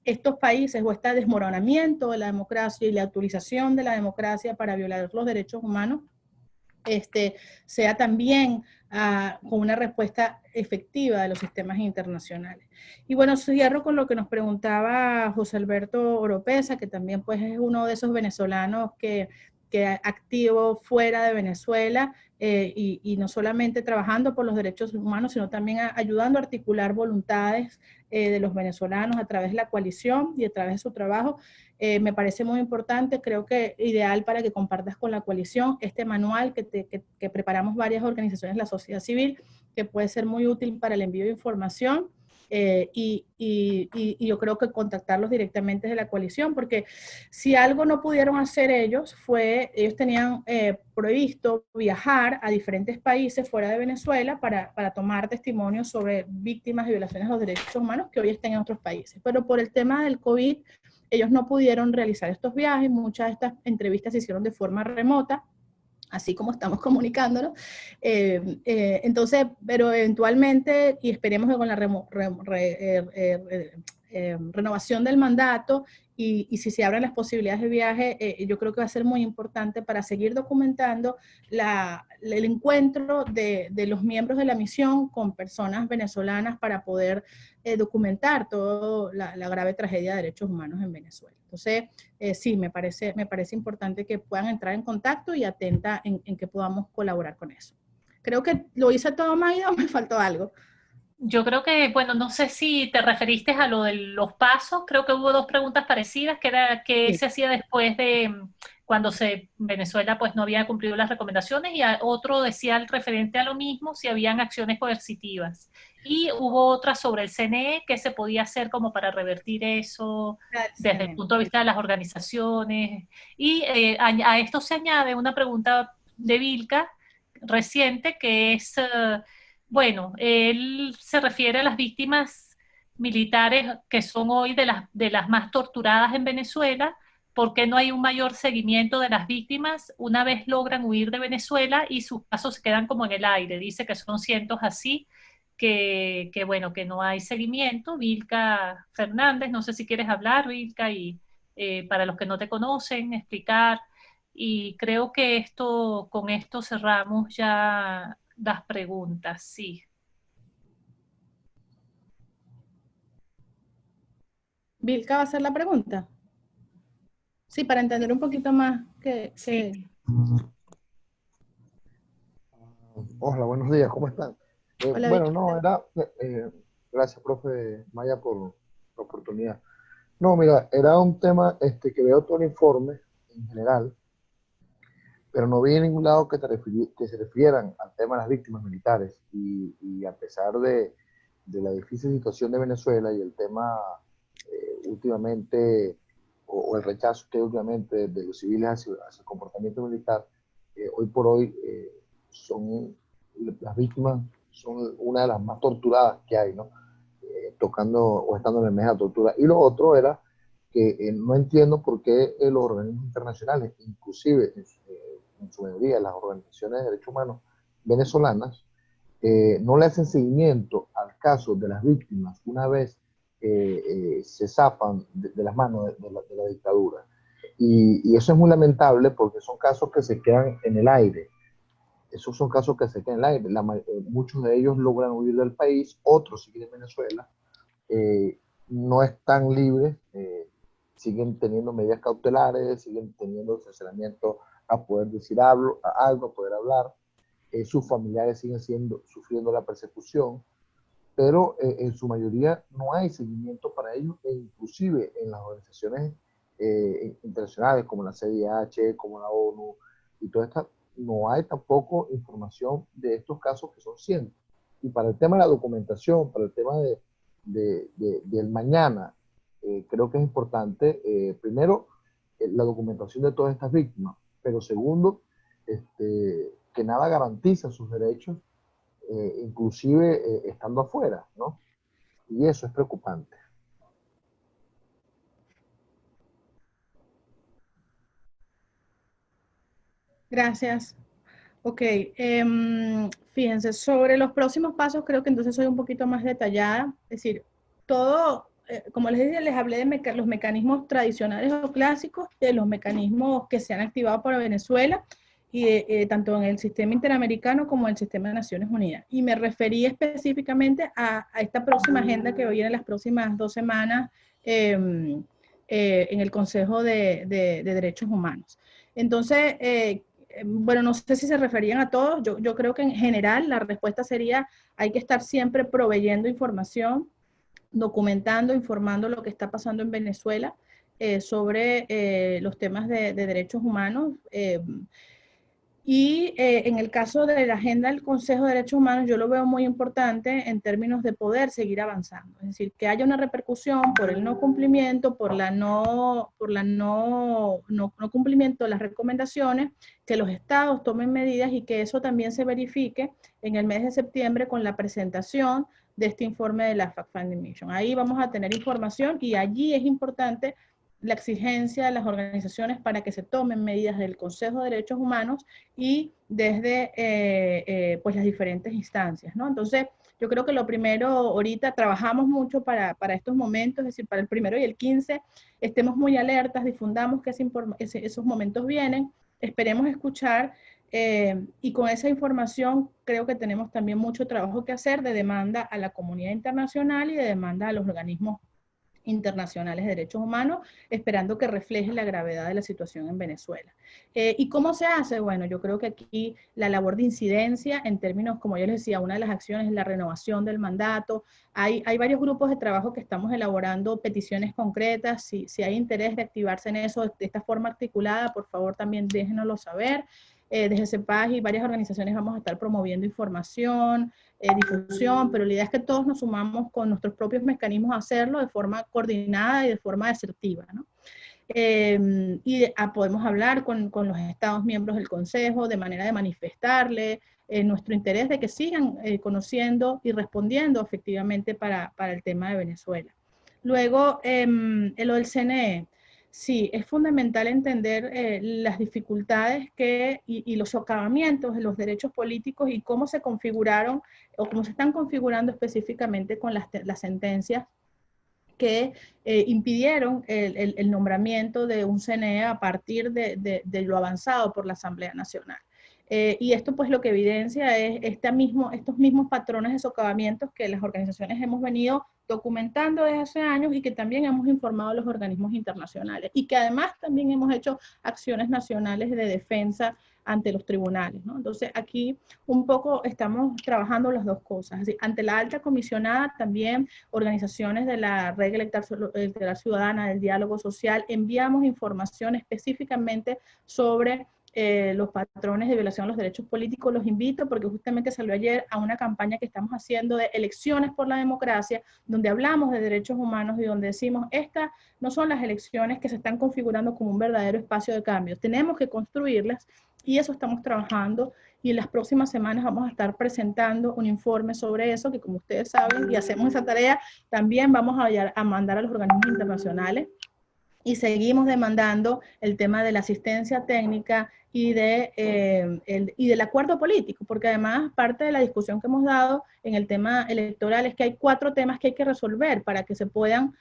estos países, o este desmoronamiento de la democracia y la autorización de la democracia para violar los derechos humanos, sea también con una respuesta efectiva de los sistemas internacionales. Y bueno, cierro con lo que nos preguntaba José Alberto Oropesa, que también pues es uno de esos venezolanos que activo fuera de Venezuela, y no solamente trabajando por los derechos humanos, sino también ayudando a articular voluntades de los venezolanos a través de la coalición y a través de su trabajo. Me parece muy importante, creo que ideal para que compartas con la coalición este manual que preparamos varias organizaciones de la sociedad civil, que puede ser muy útil para el envío de información. Y yo creo que contactarlos directamente de la coalición, porque si algo no pudieron hacer ellos tenían previsto viajar a diferentes países fuera de Venezuela para tomar testimonios sobre víctimas de violaciones de los derechos humanos que hoy están en otros países, pero por el tema del COVID ellos no pudieron realizar estos viajes, muchas de estas entrevistas se hicieron de forma remota, así como estamos comunicándonos. Entonces, pero eventualmente, y esperemos que con la renovación del mandato y si se abren las posibilidades de viaje, yo creo que va a ser muy importante para seguir documentando el encuentro de los miembros de la misión con personas venezolanas para poder documentar toda la grave tragedia de derechos humanos en Venezuela. Entonces, sí, me parece importante que puedan entrar en contacto y atenta en que podamos colaborar con eso. Creo que lo hice todo, Maida, o me faltó algo. Yo creo que, bueno, no sé si te referiste a lo de los pasos, creo que hubo dos preguntas parecidas, que era qué se hacía después de cuando Venezuela pues no había cumplido las recomendaciones, y otro decía el referente a lo mismo, si habían acciones coercitivas. Y hubo otra sobre el CNE, qué se podía hacer como para revertir eso desde el punto de vista de las organizaciones. Y a esto se añade una pregunta de Vilca reciente, que es... bueno, él se refiere a las víctimas militares que son hoy de las más torturadas en Venezuela. ¿Por qué no hay un mayor seguimiento de las víctimas una vez logran huir de Venezuela y sus casos se quedan como en el aire? Dice que son cientos así. bueno, que no hay seguimiento. Vilca Fernández, no sé si quieres hablar, Vilca, y para los que no te conocen, explicar. Y creo que con esto cerramos ya las preguntas, sí. Vilca va a hacer la pregunta. Sí, para entender un poquito más Sí. Hola, buenos días, ¿cómo están? Hola, Bueno, Vilca. no, gracias, profe Maya, por la oportunidad. No, mira, era un tema que veo todo el informe en general, pero no vi en ningún lado que se refieran al tema de las víctimas militares. Y a pesar de la difícil situación de Venezuela y el tema últimamente, o el rechazo que hay últimamente de los civiles hacia el comportamiento militar, hoy por hoy son las víctimas son una de las más torturadas que hay, ¿no? Tocando o estando en el mes de la tortura. Y lo otro era que no entiendo por qué los organismos internacionales, inclusive en su mayoría las organizaciones de derechos humanos venezolanas, no le hacen seguimiento al caso de las víctimas una vez se zafan de las manos de la dictadura. Y eso es muy lamentable porque son casos que se quedan en el aire. Esos son casos que se quedan en el aire. Muchos de ellos logran huir del país, otros siguen en Venezuela, no están libres, siguen teniendo medidas cautelares, siguen teniendo cercenamiento a poder decir algo, a poder hablar. Sus familiares siguen sufriendo la persecución, pero en su mayoría no hay seguimiento para ellos, e inclusive en las organizaciones internacionales como la CIDH, como la ONU y todas estas, no hay tampoco información de estos casos que son cientos. Y para el tema de la documentación, para el tema del mañana, creo que es importante, primero, la documentación de todas estas víctimas, pero segundo, que nada garantiza sus derechos, inclusive estando afuera, ¿no? Y eso es preocupante. Gracias. Ok, fíjense, sobre los próximos pasos creo que entonces soy un poquito más detallada. Es decir, todo, como les dije, les hablé de los mecanismos tradicionales o clásicos, de los mecanismos que se han activado para Venezuela, y tanto en el sistema interamericano como en el sistema de Naciones Unidas. Y me referí específicamente a esta próxima agenda que viene en las próximas 2 semanas en el Consejo de Derechos Humanos. Entonces, bueno, no sé si se referían a todos. Yo creo que en general la respuesta sería: hay que estar siempre proveyendo información, documentando, informando lo que está pasando en Venezuela sobre los temas de derechos humanos. Y en el caso de la agenda del Consejo de Derechos Humanos, yo lo veo muy importante en términos de poder seguir avanzando. Es decir, que haya una repercusión por el no cumplimiento, por la no cumplimiento de las recomendaciones, que los estados tomen medidas y que eso también se verifique en el mes de septiembre con la presentación de este informe de la Fact-Finding Mission. Ahí vamos a tener información y allí es importante la exigencia de las organizaciones para que se tomen medidas del Consejo de Derechos Humanos y desde pues las diferentes instancias, ¿no? Entonces, yo creo que lo primero, ahorita trabajamos mucho para estos momentos, es decir, para el 1 y el 15, estemos muy alertas, difundamos que esos momentos vienen, esperemos escuchar, y con esa información creo que tenemos también mucho trabajo que hacer de demanda a la comunidad internacional y de demanda a los organismos internacionales de derechos humanos, esperando que refleje la gravedad de la situación en Venezuela. ¿Y cómo se hace? Bueno, yo creo que aquí la labor de incidencia, en términos, como yo les decía, una de las acciones es la renovación del mandato. Hay varios grupos de trabajo que estamos elaborando peticiones concretas. Si hay interés de activarse en eso de esta forma articulada, por favor también déjenoslo saber. Desde CEPAG y varias organizaciones vamos a estar promoviendo información, difusión, pero la idea es que todos nos sumamos con nuestros propios mecanismos a hacerlo de forma coordinada y de forma asertiva, ¿no? Podemos hablar con los estados miembros del Consejo de manera de manifestarle nuestro interés de que sigan conociendo y respondiendo efectivamente para el tema de Venezuela. Luego, lo del CNE. Sí, es fundamental entender las dificultades y los socavamientos de los derechos políticos y cómo se configuraron o cómo se están configurando específicamente con las sentencias que impidieron el nombramiento de un CNE a partir de lo avanzado por la Asamblea Nacional. Y esto pues lo que evidencia es estos mismos patrones de socavamientos que las organizaciones hemos venido documentando desde hace años y que también hemos informado a los organismos internacionales y que además también hemos hecho acciones nacionales de defensa ante los tribunales, ¿no? Entonces aquí un poco estamos trabajando las dos cosas. Así, ante la alta comisionada también organizaciones de la Red Electoral Ciudadana, del diálogo social, enviamos información específicamente sobre los patrones de violación de los derechos políticos. Los invito porque justamente salió ayer a una campaña que estamos haciendo de elecciones por la democracia, donde hablamos de derechos humanos y donde decimos, estas no son las elecciones que se están configurando como un verdadero espacio de cambio, tenemos que construirlas y eso estamos trabajando y en las próximas semanas vamos a estar presentando un informe sobre eso que como ustedes saben y hacemos esa tarea, también vamos a mandar a los organismos internacionales. Y seguimos demandando el tema de la asistencia técnica y del acuerdo político, porque además parte de la discusión que hemos dado en el tema electoral es que hay 4 temas que hay que resolver para que se puedan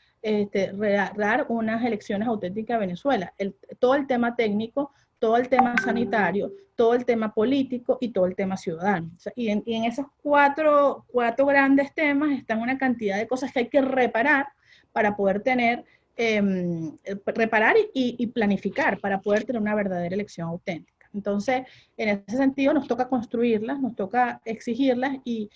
dar unas elecciones auténticas a Venezuela. Todo el tema técnico, todo el tema sanitario, todo el tema político y todo el tema ciudadano. O sea, y en esos cuatro grandes temas están una cantidad de cosas que hay que reparar para poder tener reparar y planificar para poder tener una verdadera elección auténtica. Entonces, en ese sentido, nos toca construirlas, nos toca exigirlas y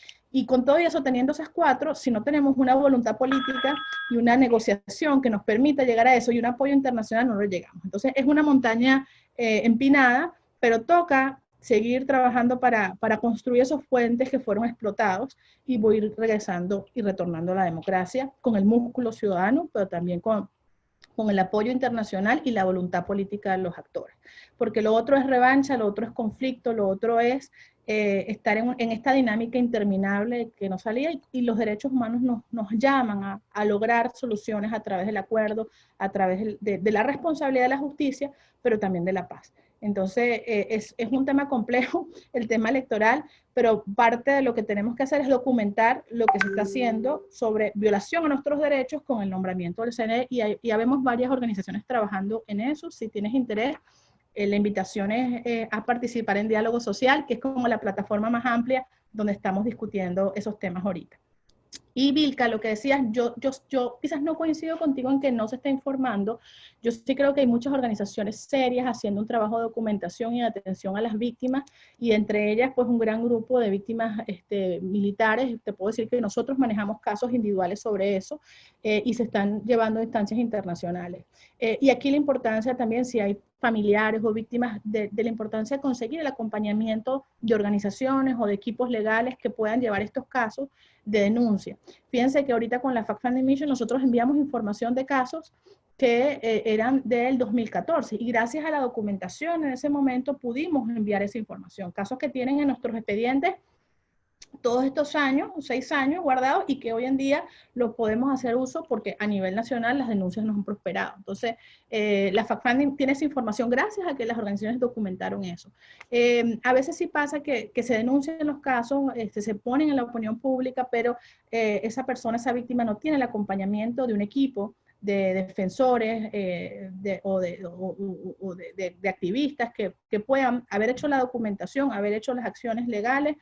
con todo eso, teniendo esas 4, si no tenemos una voluntad política y una negociación que nos permita llegar a eso y un apoyo internacional, no lo llegamos. Entonces, es una montaña empinada, pero toca seguir trabajando para construir esos puentes que fueron explotados y voy a ir regresando y retornando a la democracia con el músculo ciudadano, pero también con el apoyo internacional y la voluntad política de los actores. Porque lo otro es revancha, lo otro es conflicto, lo otro es estar en esta dinámica interminable que nos salía y los derechos humanos nos llaman a lograr soluciones a través del acuerdo, a través de la responsabilidad de la justicia, pero también de la paz. Entonces, es un tema complejo, el tema electoral, pero parte de lo que tenemos que hacer es documentar lo que se está haciendo sobre violación a nuestros derechos con el nombramiento del CNE y ya vemos varias organizaciones trabajando en eso. Si tienes interés, la invitación es a participar en Diálogo Social, que es como la plataforma más amplia donde estamos discutiendo esos temas ahorita. Y Vilca, lo que decías, yo quizás no coincido contigo en que no se está informando. Yo sí creo que hay muchas organizaciones serias haciendo un trabajo de documentación y de atención a las víctimas, y entre ellas, pues un gran grupo de víctimas militares. Te puedo decir que nosotros manejamos casos individuales sobre eso y se están llevando a instancias internacionales. Y aquí la importancia también, si hay familiares o víctimas, de la importancia de conseguir el acompañamiento de organizaciones o de equipos legales que puedan llevar estos casos de denuncia. Fíjense que ahorita con la Fact-Finding Mission nosotros enviamos información de casos que eran del 2014 y gracias a la documentación en ese momento pudimos enviar esa información. Casos que tienen en nuestros expedientes todos estos años, 6 años guardados y que hoy en día lo podemos hacer uso porque a nivel nacional las denuncias nos han prosperado. Entonces, la Fact-Finding tiene esa información gracias a que las organizaciones documentaron eso. A veces sí pasa que se denuncian los casos, se ponen en la opinión pública, pero esa persona, esa víctima no tiene el acompañamiento de un equipo de defensores o de activistas que puedan haber hecho la documentación, haber hecho las acciones legales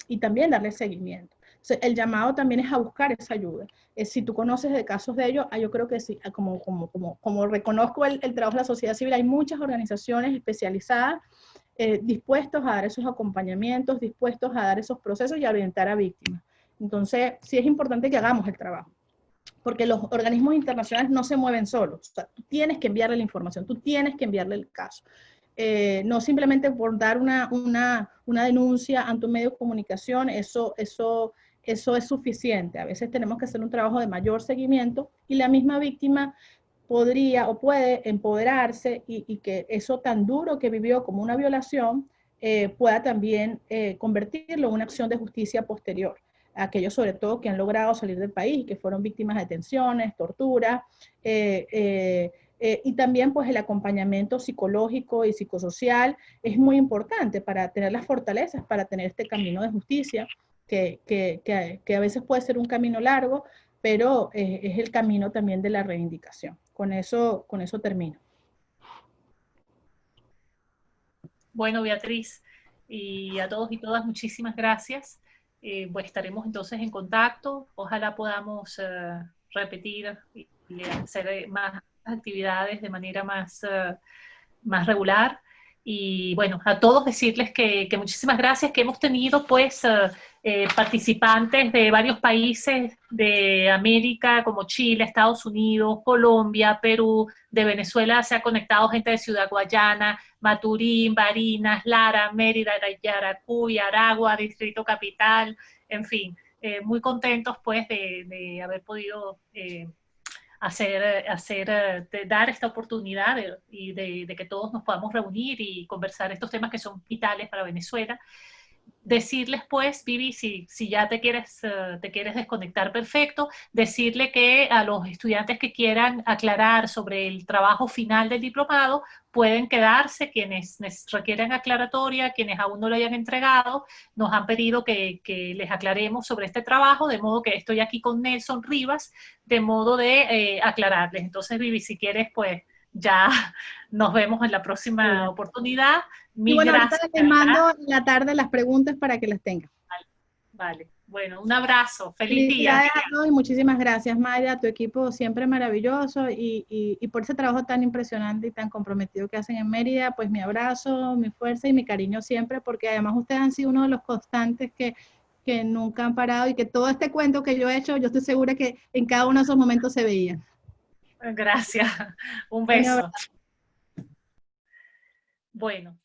y también darle seguimiento. O sea, el llamado también es a buscar esa ayuda. Si tú conoces de casos de ellos, yo creo que sí, como reconozco el trabajo de la sociedad civil, hay muchas organizaciones especializadas dispuestos a dar esos acompañamientos, dispuestos a dar esos procesos y a orientar a víctimas. Entonces, sí es importante que hagamos el trabajo, porque los organismos internacionales no se mueven solos. O sea, tú tienes que enviarle la información, tú tienes que enviarle el caso. No simplemente por dar una denuncia ante un medio de comunicación, eso es suficiente. A veces tenemos que hacer un trabajo de mayor seguimiento y la misma víctima podría o puede empoderarse y que eso tan duro que vivió como una violación pueda también convertirlo en una acción de justicia posterior. Aquellos sobre todo que han logrado salir del país, que fueron víctimas de detenciones, torturas, Y también pues el acompañamiento psicológico y psicosocial es muy importante para tener las fortalezas, para tener este camino de justicia, que a veces puede ser un camino largo, pero es el camino también de la reivindicación. Con eso termino. Bueno, Beatriz, y a todos y todas, muchísimas gracias. Pues estaremos entonces en contacto. Ojalá podamos repetir y hacer más actividades de manera más regular. Y bueno, a todos decirles que muchísimas gracias, que hemos tenido pues participantes de varios países de América, como Chile, Estados Unidos, Colombia, Perú, de Venezuela se ha conectado gente de Ciudad Guayana, Maturín, Barinas, Lara, Mérida, Yaracuy, Aragua, Distrito Capital, en fin, muy contentos pues de haber podido dar esta oportunidad y de que todos nos podamos reunir y conversar estos temas que son vitales para Venezuela. Decirles pues, Vivi, si ya te quieres desconectar, perfecto, decirle que a los estudiantes que quieran aclarar sobre el trabajo final del diplomado, pueden quedarse, quienes requieren aclaratoria, quienes aún no lo hayan entregado, nos han pedido que les aclaremos sobre este trabajo, de modo que estoy aquí con Nelson Rivas, de modo de aclararles. Entonces, Vivi, si quieres, pues ya nos vemos en la próxima oportunidad. Y bueno, gracias. ahorita les mando en la tarde las preguntas para que las tengan. Vale. Bueno, un abrazo. Feliz día. A todos y muchísimas gracias, Mayra, tu equipo siempre maravilloso y por ese trabajo tan impresionante y tan comprometido que hacen en Mérida, pues mi abrazo, mi fuerza y mi cariño siempre, porque además ustedes han sido uno de los constantes que nunca han parado y que todo este cuento que yo he hecho, yo estoy segura que en cada uno de esos momentos se veía. Gracias. Un beso. Bueno.